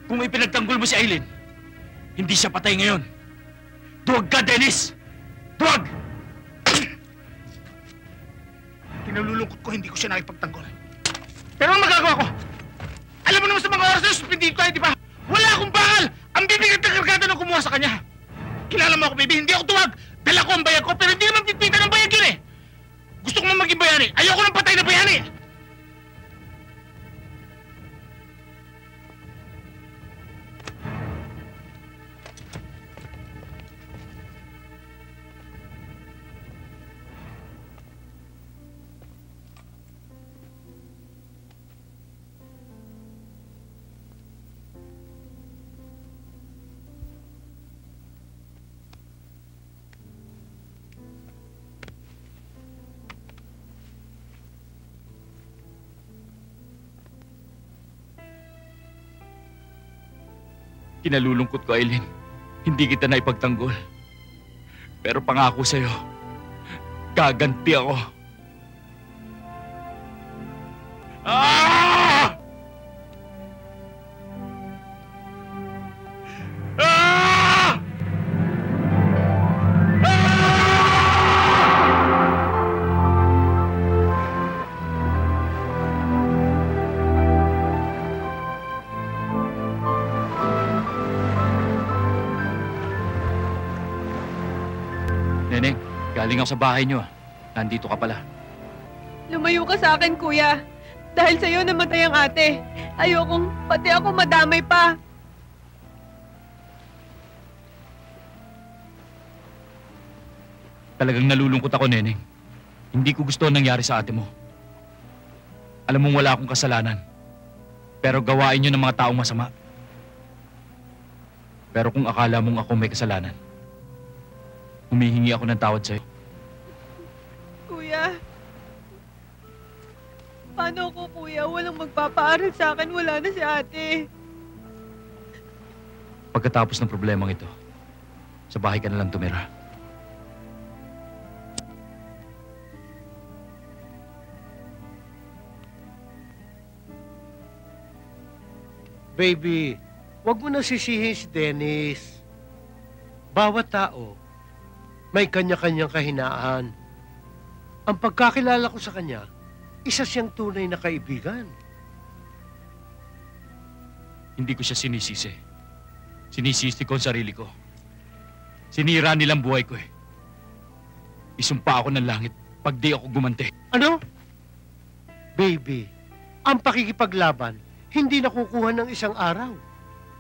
Kung ipinagtanggol mo si Aileen, hindi siya patay ngayon. Duwag ka, Dennis! Duwag! Kinalulungkot ko, hindi ko siya nakipagtanggol. Pero ang magagawa ko, alam mo naman sa mga oras na suspindihin tayo, di ba? Wala akong bakal! Ang bibigat na kargada nang kumuha sa kanya. Kilala mo ako, baby, hindi ako tuwag. Dala ko ang bayag ko, pero hindi naman pitpitan ng bayag yun eh. Gusto ko man maging bayani. Ayoko ng patay na bayani. Kinalulungkot ko, Aileen. Hindi kita na ipagtanggol. Pero pangako sa'yo, gaganti ako. Ah! Ah! Neneng, galing ako sa bahay niyo. Nandito ka pala. Lumayo ka sa akin, kuya. Dahil sa'yo namatay ang ate. Ayokong pati ako madamay pa. Talagang nalulungkot ako, Neneng. Hindi ko gusto ang nangyari sa ate mo. Alam mong wala akong kasalanan. Pero gawain niyo ng mga taong masama. Pero kung akala mong ako may kasalanan, humihingi ako ng tawad sa'yo. Kuya. Paano ko, kuya? Walang magpapaaral sa akin. Wala na si ate. Pagkatapos ng problemang ito, sa bahay ka na lang tumira. Baby, wag mo na sisihin si Dennis. Bawat tao, may kanya-kanyang kahinaan. Ang pagkakilala ko sa kanya, isa siyang tunay na kaibigan. Hindi ko siya sinisisi. Sinisisi ko ang sarili ko. Sinira nilang buhay ko eh. Isumpa ako ng langit pag di ako gumante. Ano? Baby, ang pakikipaglaban, hindi nakukuha ng isang araw.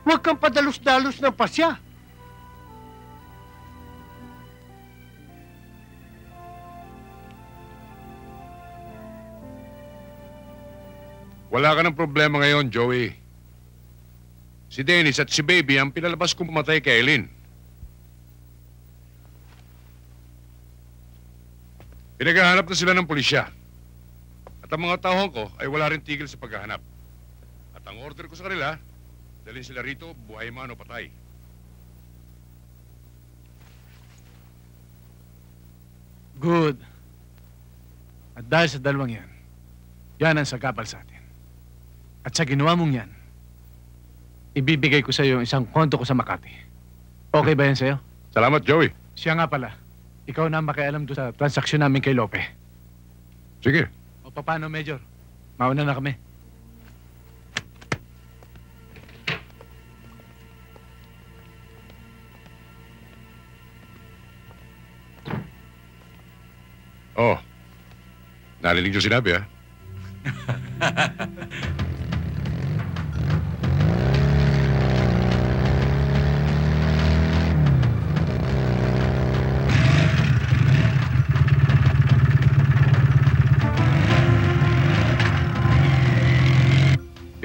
Huwag kang padalos-dalos ng pasya. Wala ka ng problema ngayon, Joey. Si Dennis at si Baby ang pinalabas kong pumatay kay Eileen. Pinaghahanap na sila ng pulisya. At ang mga tauhan ko ay wala rin tigil sa paghahanap. At ang order ko sa kanila, dalhin sila rito, buhay man o patay. Good. At dahil sa dalawang yan, yan ang sagapal sa atin. At sa ginawa mong yan, ibibigay ko sa iyo isang konto ko sa Makati. Okay ba yan sa'yo? Salamat, Joey. Siya nga pala, ikaw na ang makialam doon sa transaksyon namin kay Lope. Sige. O paano, Major? Mauna na kami. Oh, narinig yung sinabi, ha?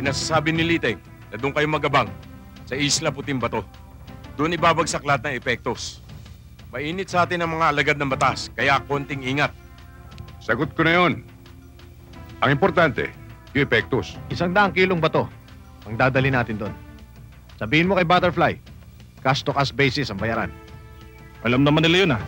Pinasasabi ni Liteng na doon kayo magabang sa Isla Puting Bato. Doon ibabagsak lahat ng epektos. Mainit sa atin ang mga alagad ng batas, kaya konting ingat. Sagot ko na yun. Ang importante, yung epektos. 100 kilong bato ang dadali natin doon. Sabihin mo kay Butterfly, cash to cash basis ang bayaran. Alam naman nila yun, ah.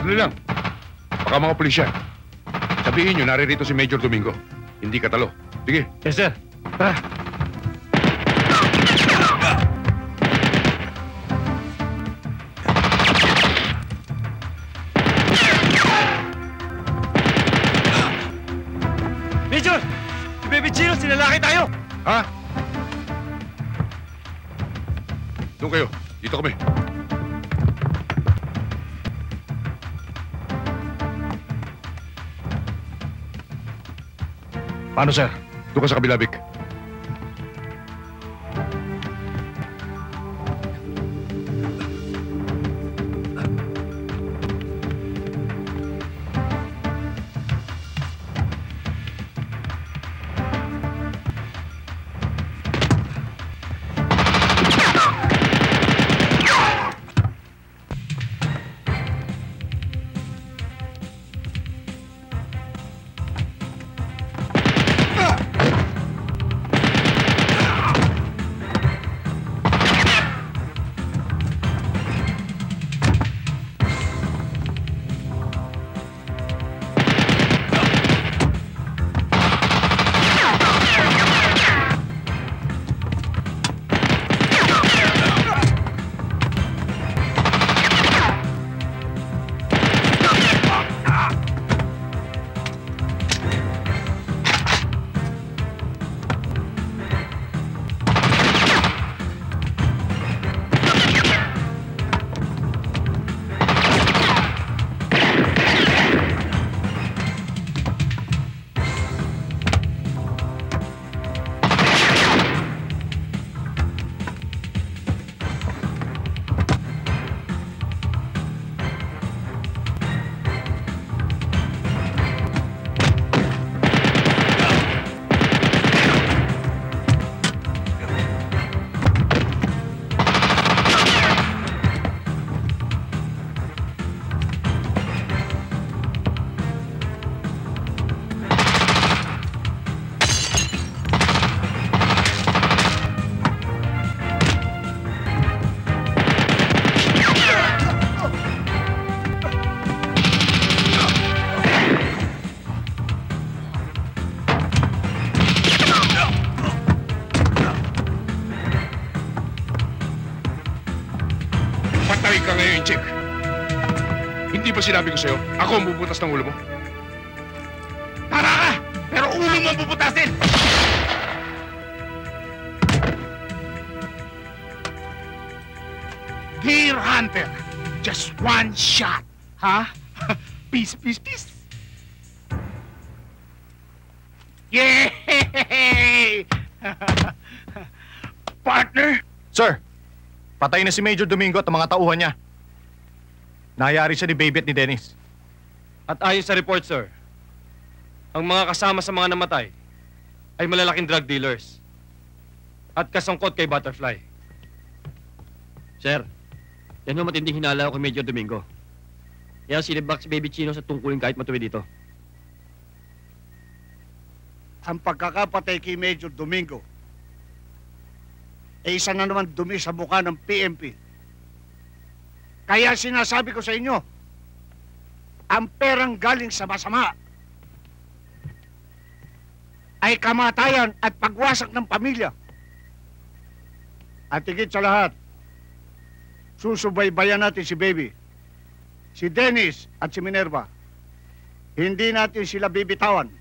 Dali lang. Baka mga pulisya. Sabihin nyo, naririto si Major Domingo. Hindi katalo. Sige. Yes, sir. Tara. Major! Si Baby Chino, sinalaki tayo! Ha? Doon kayo. Dito kami. Paano, sir? Doon ka sa kabila, Vic. Hindi ba sinabi ko sa'yo, ako ang bubutas ng ulo mo? Tama ka! Pero ulo mo ang bubutasin! Deer Hunter, just one shot. Ha? Peace, peace, peace. Yay! Partner! Sir, patay na si Major Domingo at ang mga tauhan niya. Nayari siya ni Baby at ni Dennis. At ayon sa report, sir, ang mga kasama sa mga namatay ay malalaking drug dealers at kasangkot kay Butterfly. Sir, yan ho matinding hinala ko kay Major Domingo. Kaya sinibak si Baby Chino sa tungkulin kahit matuwi dito. Ang pagkakapatay kay Major Domingo ay isa na naman dumi sa mukha ng PNP. Kaya sinasabi ko sa inyo, ang perang galing sa masama ay kamatayan at pagwasak ng pamilya. At higit sa lahat, susubaybayan natin si Baby, si Dennis at si Minerva. Hindi natin sila bibitawan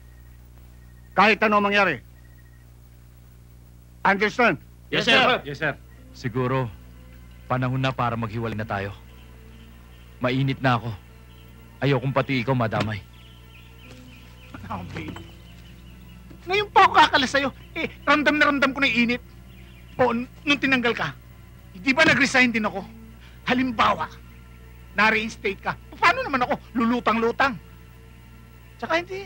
kahit ano mangyari. Understand? Yes, sir. Yes, sir. Siguro, panahon na para maghiwalay na tayo. Mainit na ako. Ayokong pati ikaw madamay. Oh, baby. Ngayon pa ako kakala sa'yo. Ramdam na ramdam ko na yung init. O, nung tinanggal ka, di ba nag-resign din ako? Halimbawa, na-reinstate ka. Paano naman ako? Lulutang-lutang. Tsaka hindi.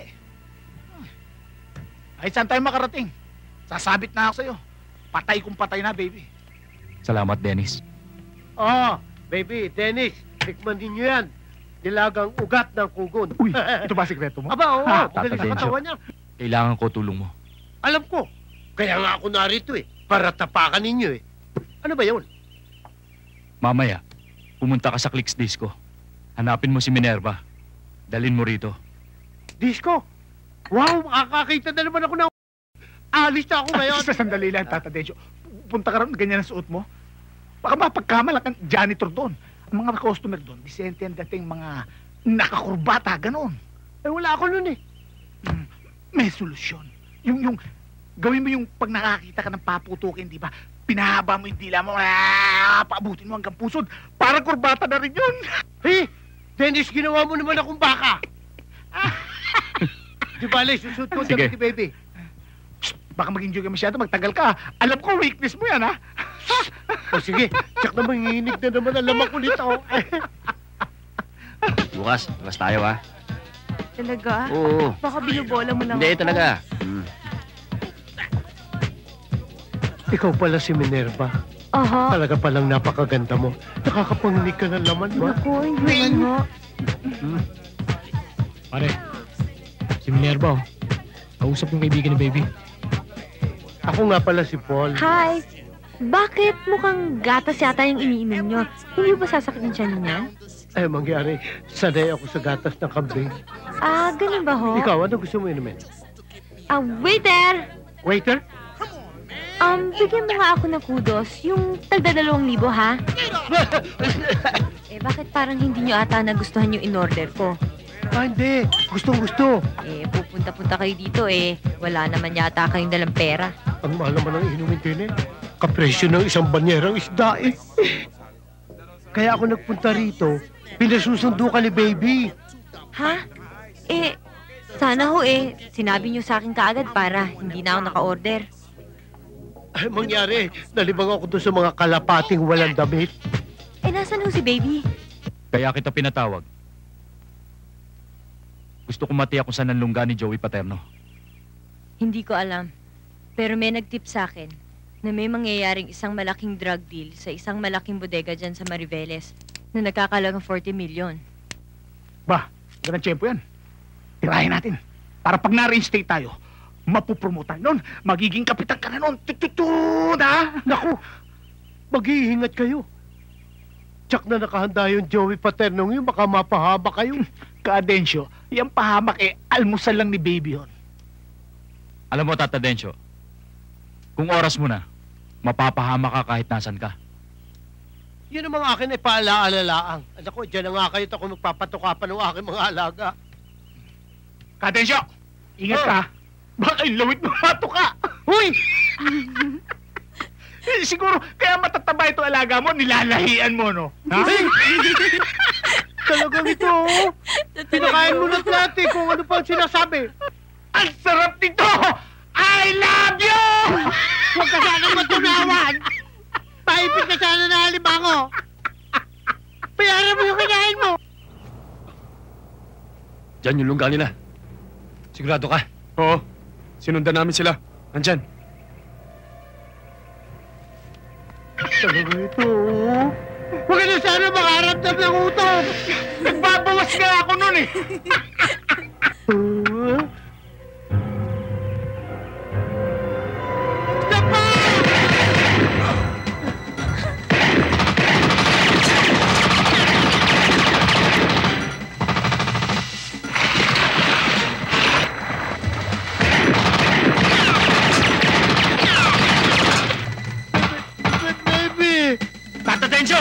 Ay, saan tayo makarating? Sasabit na ako sa'yo. Patay kung patay na, baby. Salamat, Dennis. Oh, baby, Dennis, tikman ninyo yan. Nilagang ugat ng kugon. Uy, ito ba sikreto mo? Aba, oo. Tata Magaling sa katawan niya. Kailangan ko tulong mo. Alam ko. Kaya nga ako narito eh. Para tapakan ninyo eh. Ano ba yun? Mamaya, pumunta ka sa Clicks Disco. Hanapin mo si Minerva. Dalin mo rito. Disco? Wow, makakakita na naman ako ng... Alis na ako ngayon. Sa sandali lang, Tata Dencio. Punta ka rin ganyan ang suot mo. Baka mapagkamalang kang janitor doon. Ang mga customer doon, disente ang dating mga nakakurbata, ganon. Eh, wala ako nun eh. May solusyon. Yung gawin mo yung pag nakakita ka ng paputukin, di ba? Pinahaba mo yung dila mo, paabutin mo hanggang pusod. Parang kurbata na rin yun. Hey, Dennis, ginawa mo naman akong baka. Di ba, Les, susut ko Sige. damit ni baby. Baka mag-enjoy ka masyado, magtagal ka. Alam ko, weakness mo yan, ha? O sige, tsak na manginginig na naman ang lamang ulit ako. Bukas tayo ha. Talaga? Oo. Baka binubola mo lang Hindi, ako. talaga. Ikaw pala si Minerva. Aha. Talaga palang napakaganda mo. Nakakapanginig ka ng laman mo. Naku, hindi naman mo. Pare, si Minerva, kausap yung kaibigan ni Baby. Ako nga pala si Paul. Hi! Bakit mukhang gatas yata yung iniinom nyo? Hindi ba sasakit ng tiyan niya? Ay, mangyari. Sanay ako sa gatas ng kambing. Ah, ganun ba ho? Ikaw, ano gusto mo inumin? Waiter! Waiter? Bigyan mo nga ako ng kudos. Yung tagda 2,000, ha? Bakit parang hindi nyo ata nagustuhan yung in-order ko? Ah, hindi. Gustong-gusto. Pupunta-punta kayo dito, wala naman yata kayong dalang pera. Ang mahal naman ang inumin din Kapresyo ng isang banyerang isda Kaya ako nagpunta rito, pinasusundo ka ni Baby. Ha? Sana ho sinabi nyo sa akin kaagad para hindi na ako naka-order. Ay, mangyari, nalibang ako doon sa mga kalapating walang damit. Nasaan ho si Baby? Kaya kita pinatawag. Gusto ko matiyak kung saan ang lungga ni Joey Paterno. Hindi ko alam. Pero may nag-tip sa akin na may mangyayaring isang malaking drug deal sa isang malaking bodega dyan sa Mariveles na nagkakalagang 40 million. Ba, ganang tiyempo yan. Tirahin natin. Para pag na-reinstate tayo, mapupromotan nun. Magiging kapitan ka na nun. Tututun, ha? Naku, mag-iingat kayo. Tsak na nakahanda yung Joey Paternong yun, baka mapahaba kayo. Kadensyo, yung pahamak almusal lang ni Baby yun. Alam mo, Tata Dencio, kung oras mo na, mapapahama ka kahit nasan ka. Yun ang mga akin ay paala-alalaang. Anak ko, dyan na nga kayo ako magpapatuka pa ng aking mga alaga. Katensyo! Ingat ka! Baka yung lawit mo matuka! Huy! Siguro, kaya matataba ito alaga mo, nilalahian mo, no? Ha? Talagang ito, oh. Pinakain mo ng plati kung ano pa ang sinasabi. Ang sarap nito! I love you! Huwag ka sana matunawan! Paipit na sana na halimango! Bayaran mo yung kinain mo! Diyan yung lungga nila. Sigurado ka? Oo. Sinundan namin sila. Nandyan. Talagang ito, oh. Huwag ka na sana makaramdam ng utot! Nagbabawas ka ako nun eh! Tatatensyo!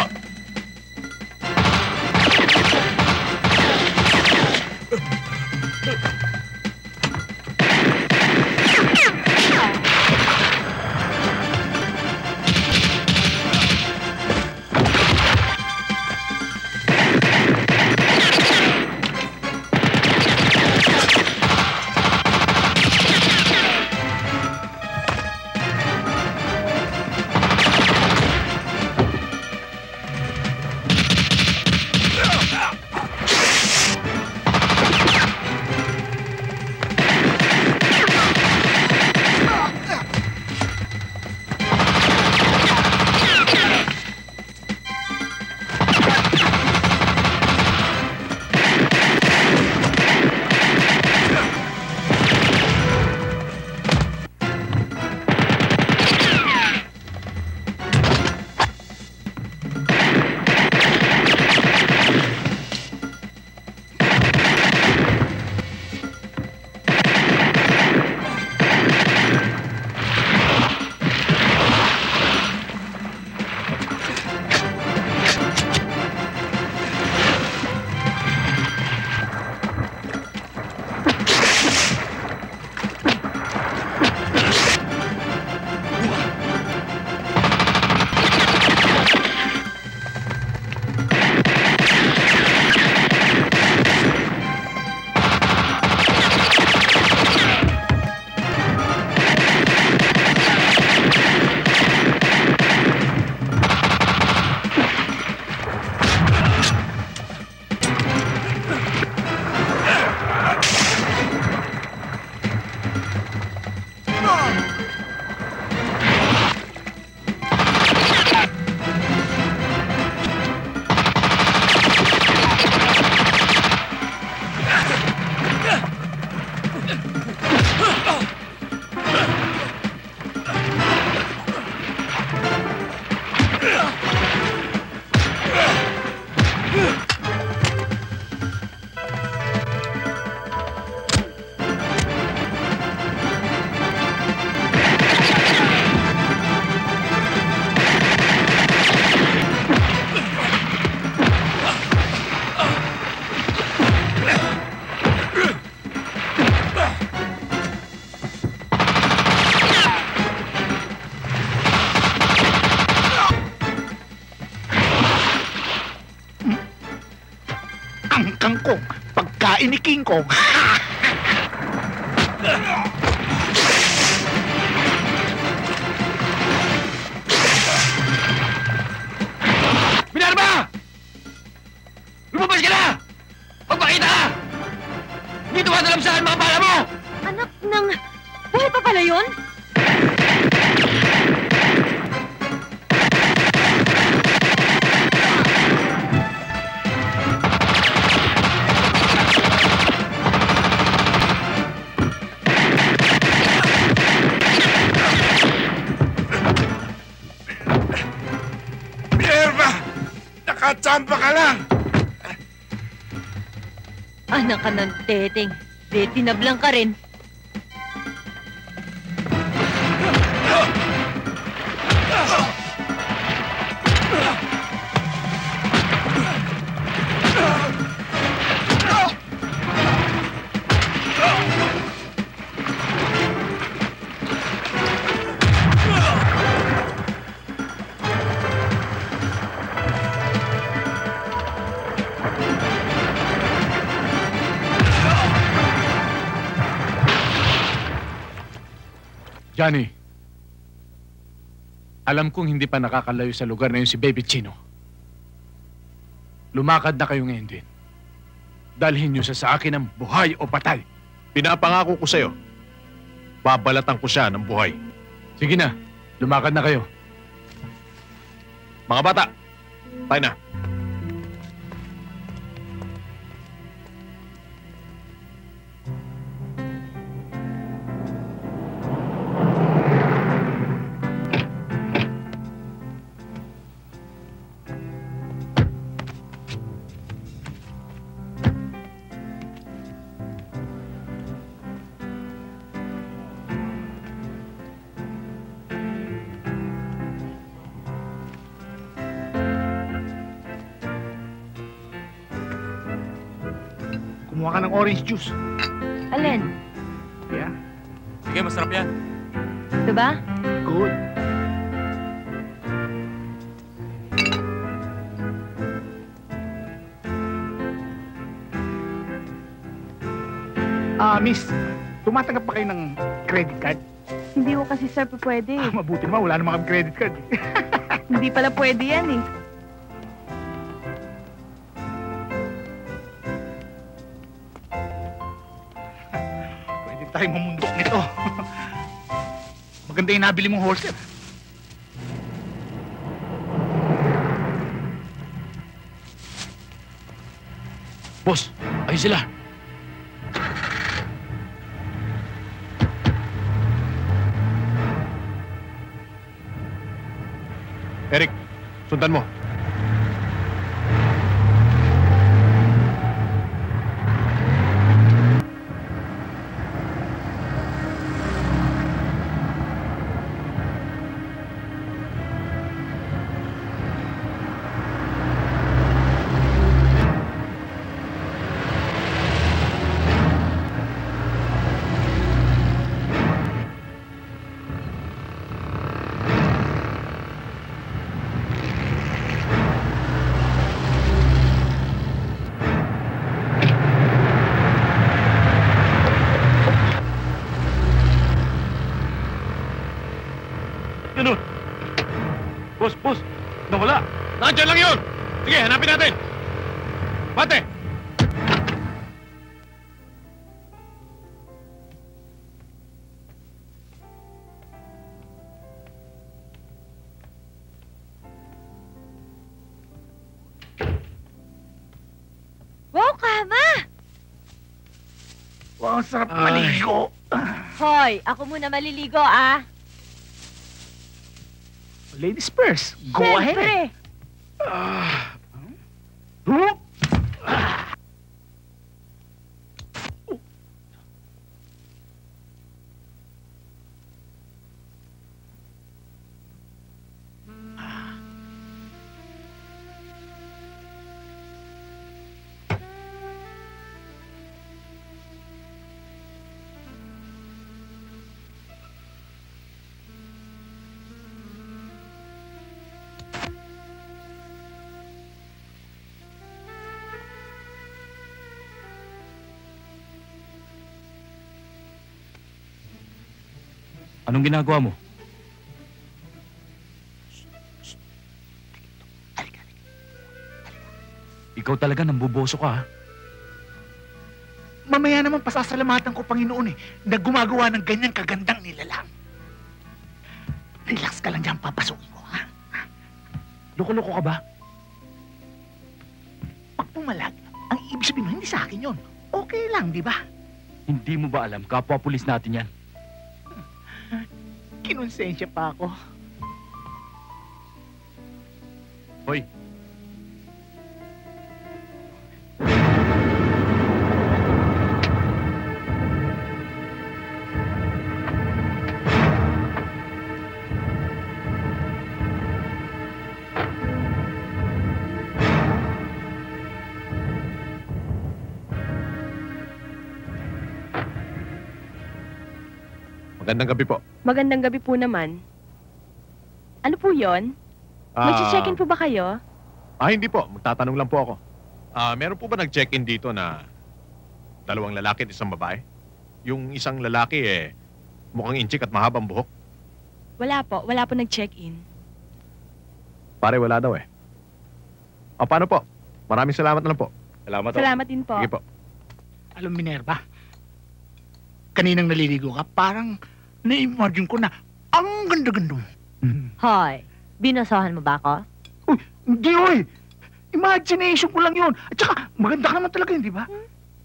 Ang kangkong, pagkain ni King Kong. Minerva! Lumabas ka na! Magpakita ka! Hindi tumatalam saan mga pala mo! Anak ng... Buhay pa pala yun? Nakatsampa ka lang! Anak ka ng teteng. Tinablang ka rin. Johnny, alam kong hindi pa nakakalayo sa lugar na yun si Baby Chino. Lumakad na kayo ngayon din. Dalhin niyo siya sa akin ng buhay o patay. Pinapangako ko sa'yo, babalatan ko siya ng buhay. Sige na, lumakad na kayo. Mga bata, tayo na. Kumuha ka ng orange juice. Alin? Yeah. Sige, masarap yan. Ito ba? Good. Miss, tumatanggap pa kayo ng credit card? Hindi ko kasi, sir, pwede. Mabuti naman, wala naman kami credit card. Hindi pala pwede yan eh. Pwede tayong mamundok nito. Maganda yung nabili mong holster. Boss, ayun sila. Eric, sundan mo. Ganun. Boss, nawala. Nandiyan lang yun! Sige, hanapin natin! Bate! Wow, kama! Wow, ang sarap maligo. Hoy, ako muna maliligo, ah. Ladies first. Go Siyempre. ahead. Anong ginagawa mo? Ikaw talaga nambuboso ka, ha? Mamaya naman pasasalamatan ko, Panginoon, na gumagawa ng ganyang kagandang nilalang. Relax ka lang dyan, papasukin ko, ha? Loko-loko ka ba? Pag pumalag, ang ibig sabihin mo, hindi sa akin yun. Okay lang, di ba? Hindi mo ba alam, kapwa-pulis natin yan? Kinonsensya pa ako. Hoy. Magandang gabi po. Magandang gabi po naman. Ano po yon? Mag-check-in po ba kayo? Hindi po. Magtatanong lang po ako. Meron po ba nag-check-in dito na 2 lalaki at 1 babae? Yung isang lalaki Mukhang inchik at mahabang buhok. Wala po nag-check-in. Pare, wala daw eh. O, paano po? Maraming salamat na lang po. Salamat din po. Sige po. Alam, Minerva, kaninang naliligo ka, parang na-imagine ko na ang ganda-ganda mo. Hoy, binasahan mo ba ako? Hindi, oy! Imagination ko lang yun. At saka, maganda ka naman talaga yun, di ba?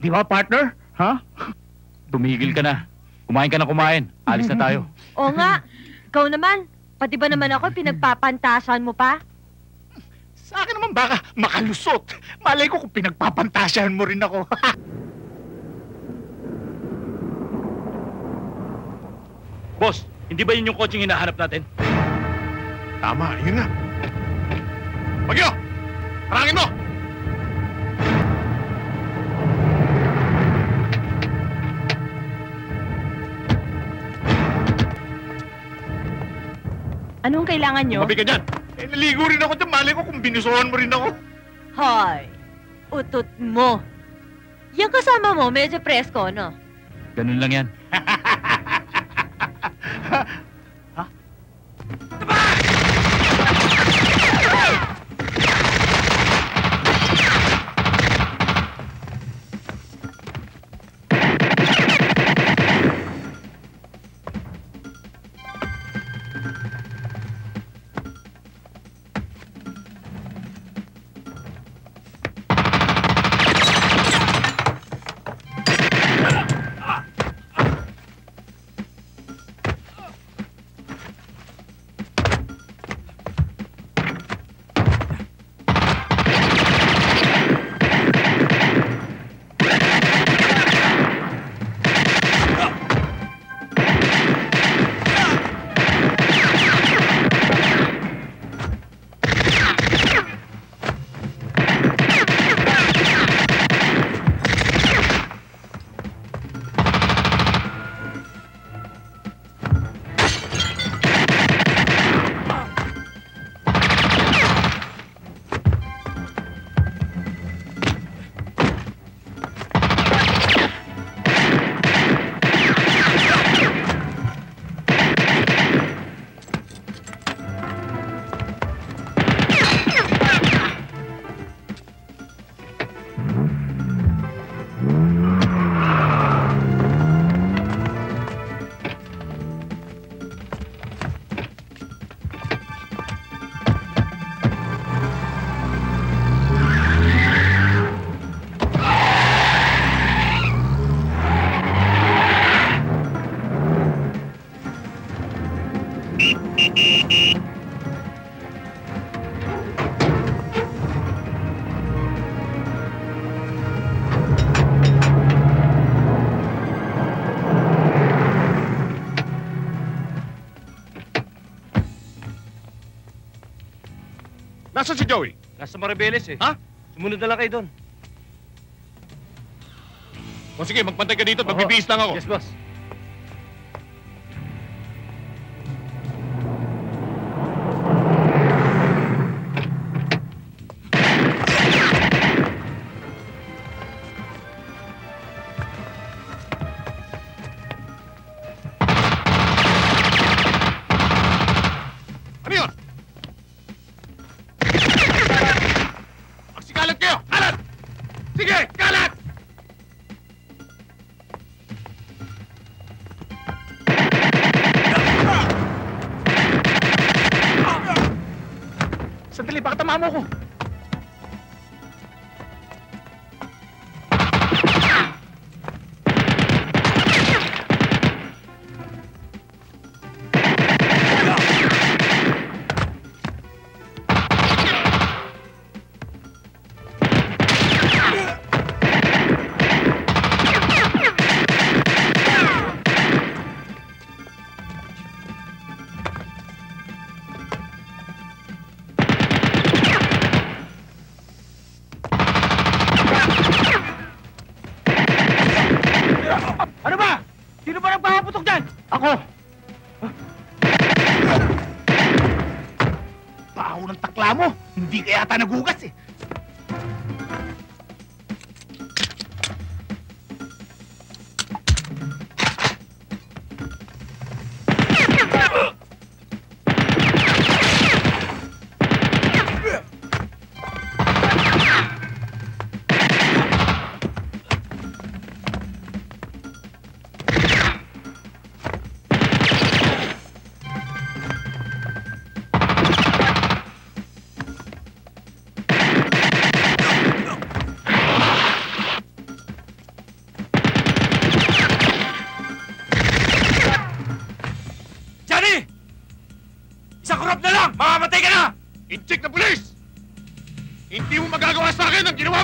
Di ba, partner? Ha? Tumigil ka na. Kumain ka na kumain. Alis na tayo. Oo nga. Ikaw naman. Pati ba naman ako pinagpapantasan mo pa? Sa akin naman baka makalusot. Malay ko kung pinagpapantasyahan mo rin ako. Boss, hindi ba yun yung coaching hinahanap natin? Tama, yun na. Bagyo! Harangin mo! Anong kailangan nyo? Mabi ka dyan. Eh, naligo rin ako dyan. Malay ko kung binusuhan mo rin ako. Hoy, utot mo. Yung kasama mo, medyo presko, no? Ganun lang yan. Nasaan si Joey? Nasa Maribeles eh. Ha? Sumunod na lang kayo doon. O sige, magpantay ka dito at magbibihis lang ako. Yes, boss. Ano yun? Magsikalat kayo! Kalat! Sige, kalat! Sandali, baka tamaan mo ko. Ano ba? Sino ba nagpapaputok dyan? Ako! Baho ng takla mo! Hindi ka yata nagugas eh!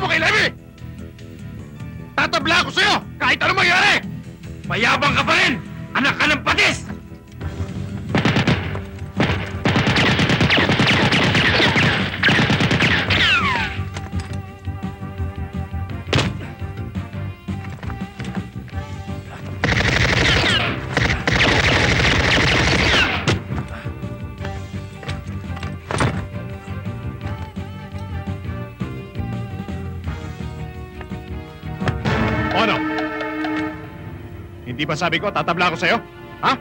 mo kay Levy! Tatabla ako sa'yo kahit anong mangyari! Mayabang ka pa rin! Anak ka ng patis! Ano? Hindi ba sabi ko, tatabla ako sa'yo? Ha?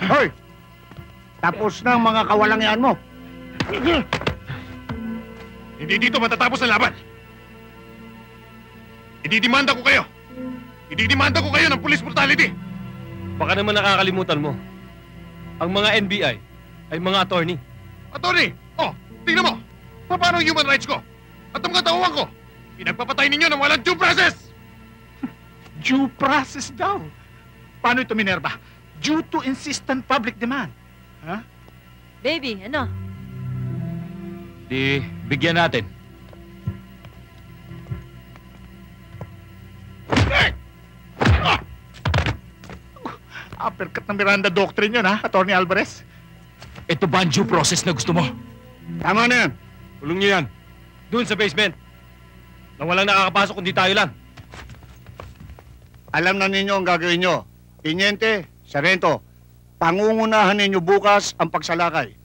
Hoy! Tapos na ang mga kawalangian mo. Hindi dito matatapos ang laban. Ididimanda ko kayo. Ididimanda ko kayo ng police brutality. Baka naman nakakalimutan mo. Ang mga NBI ay mga attorney. Attorney! Oh, tingnan mo! Paano ang human rights ko? At ang mga tauhan ko? Pinagpapatay ninyo ng walang due process! Due process daw. Paano ito, Minerva? Due to insistent public demand. Ha? Baby, ano? Di, bigyan natin. Uppercut ng Miranda Doctrine yun, ha, Attorney Alvarez? Ito ba ang due process na gusto mo? Tama na yan. Kulong niyo yan. Doon sa basement. Na walang nakakapasok kundi tayo lang. Alam na ninyo ang gagawin nyo. Tiniente, Sargento, pangungunahan ninyo bukas ang pagsalakay.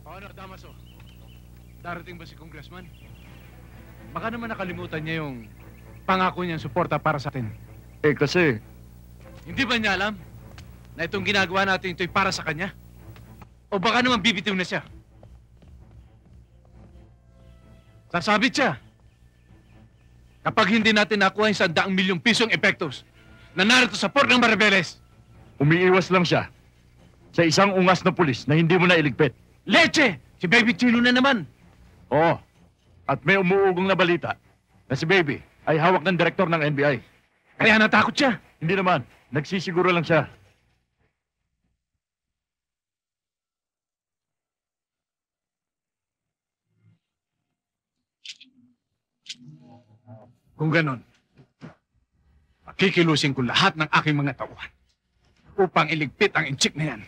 Paano, Damaso? Darating ba si Congressman? Baka naman nakalimutan niya yung pangako niyang suporta para sa atin. Eh kasi, Hindi ba niya alam na itong ginagawa natin ito'y para sa kanya? O baka naman bibitiw na siya? Sasabit siya. Kapag hindi natin nakuha yung 100 milyong pisong epektos na narito sa Port ng Mariveles. umiiwas lang siya sa isang ungas na pulis na hindi mo na iligpit. Leche! Si Baby Chino na naman. Oo. At may umuugong na balita na si Baby ay hawak ng direktor ng NBI. Kaya natakot siya. Hindi naman. Nagsisiguro lang siya. Kung ganon, makikilusin ko lahat ng aking mga tauhan upang iligpit ang inchik na yan.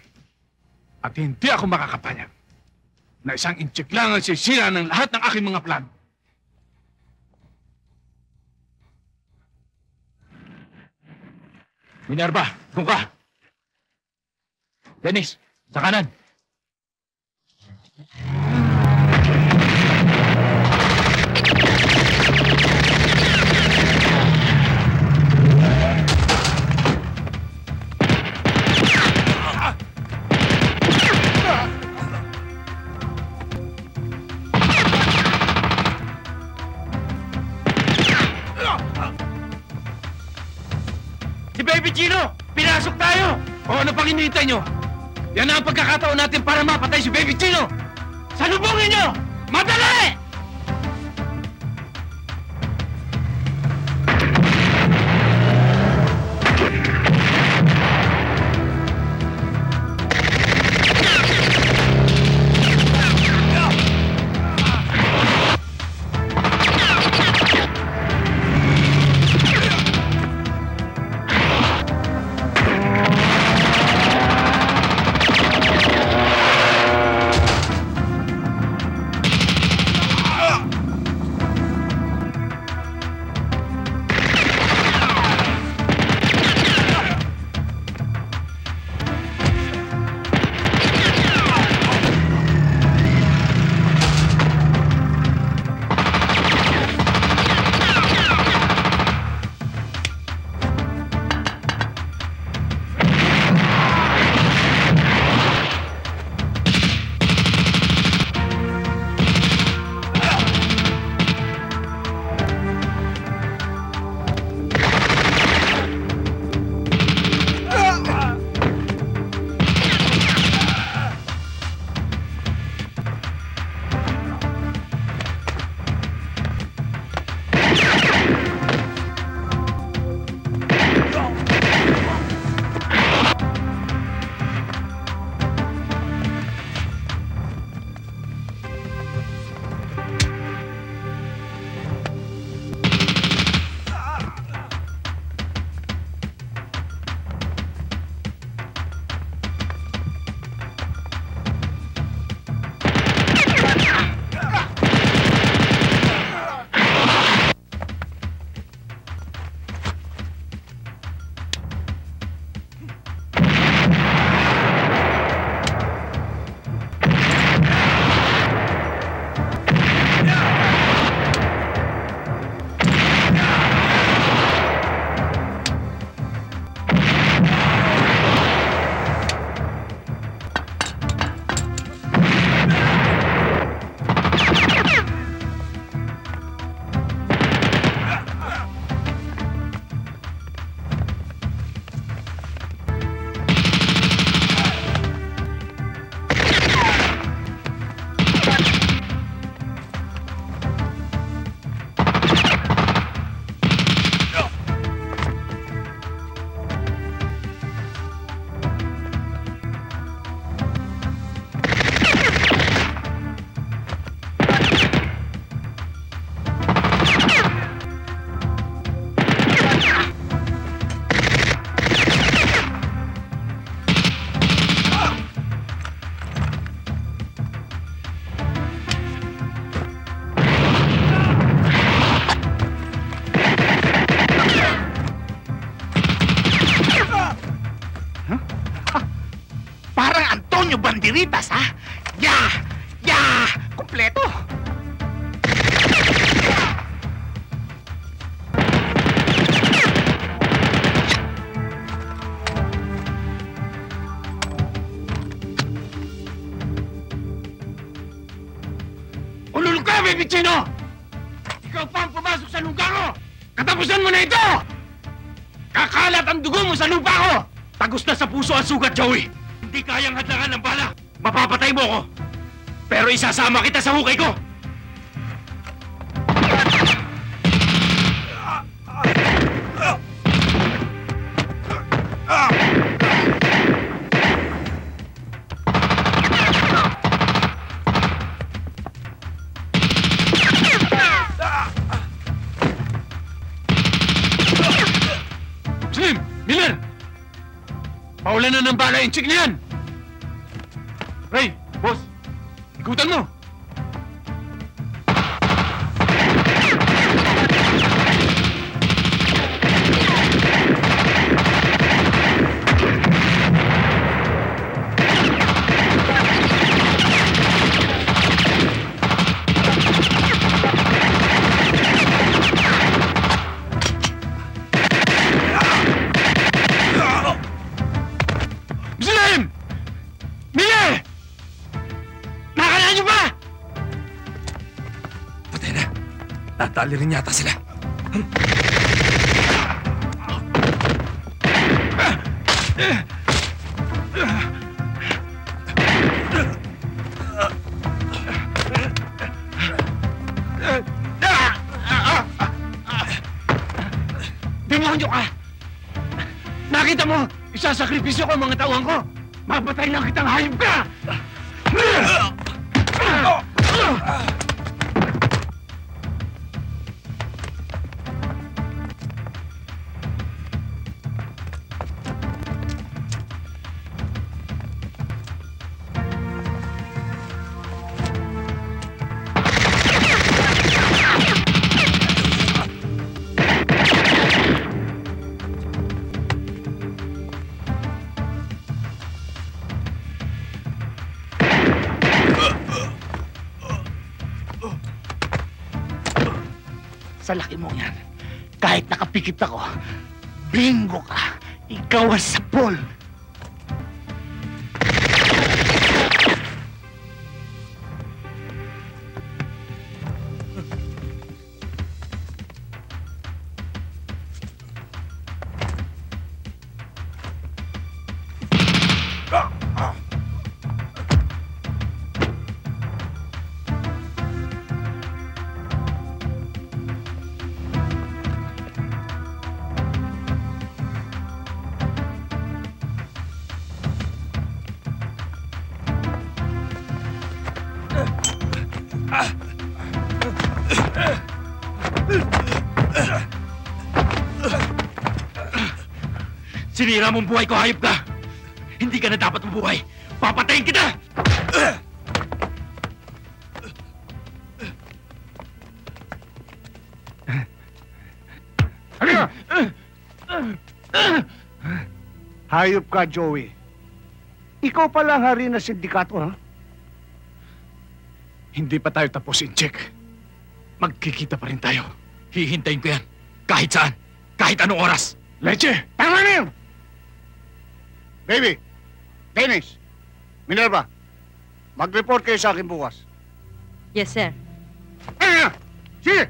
At hindi ako makakapayag na isang inchik lang ang sisira ng lahat ng aking mga plano. Minerva, doon ka! Dennis, sa kanan! Si Baby Chino! Pinasok tayo! O ano pang hinihintay nyo? Yan ang pagkakataon natin para mapatay si Baby Chino! Salubungin nyo! Madali! kang pumasok sa lugar ko! Katapusan mo na ito! Kakalat ang dugo mo sa lupa ko! Tagos na sa puso ang sugat, Joey! Hindi kayang hadlangan ng bala! Mapapatay mo ko! Pero isasama kita sa hukay ko! Slim! Miller! Paulan na ng bala yung chick na yan! Ray! Boss! Ikutan mo! Muslim! Miller! Nakalaan niyo ba? Patay na. Natali rin yata sila. Demonyo ka! Nakita mo, isasakripisyo ko ang mga tauhan ko! Mapatay lang kitang hayop ka! Sa laki mo yan, kahit nakapikit ako, bingo ka! Ikaw ang sapol! Sinira mong buhay ko, hayop ka! Hindi ka na dapat mabuhay! Papatayin kita! Halika! Hayop ka, Joey. Ikaw pala ang hari ng sindikato, ha? Hindi pa tayo tapos in check. Magkikita pa rin tayo. Hihintayin ko yan. Kahit saan. Kahit anong oras. Leche! Tama na yun! Baby! Dennis! Minerva! Mag-report kayo sa akin bukas. Yes, sir. Ano na? Sige!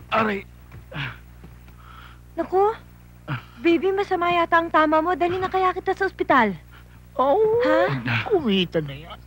Aray! Naku, baby, masama yata ang tama mo. Dali na kaya kita sa ospital. Oo, Ha? kumita na yan.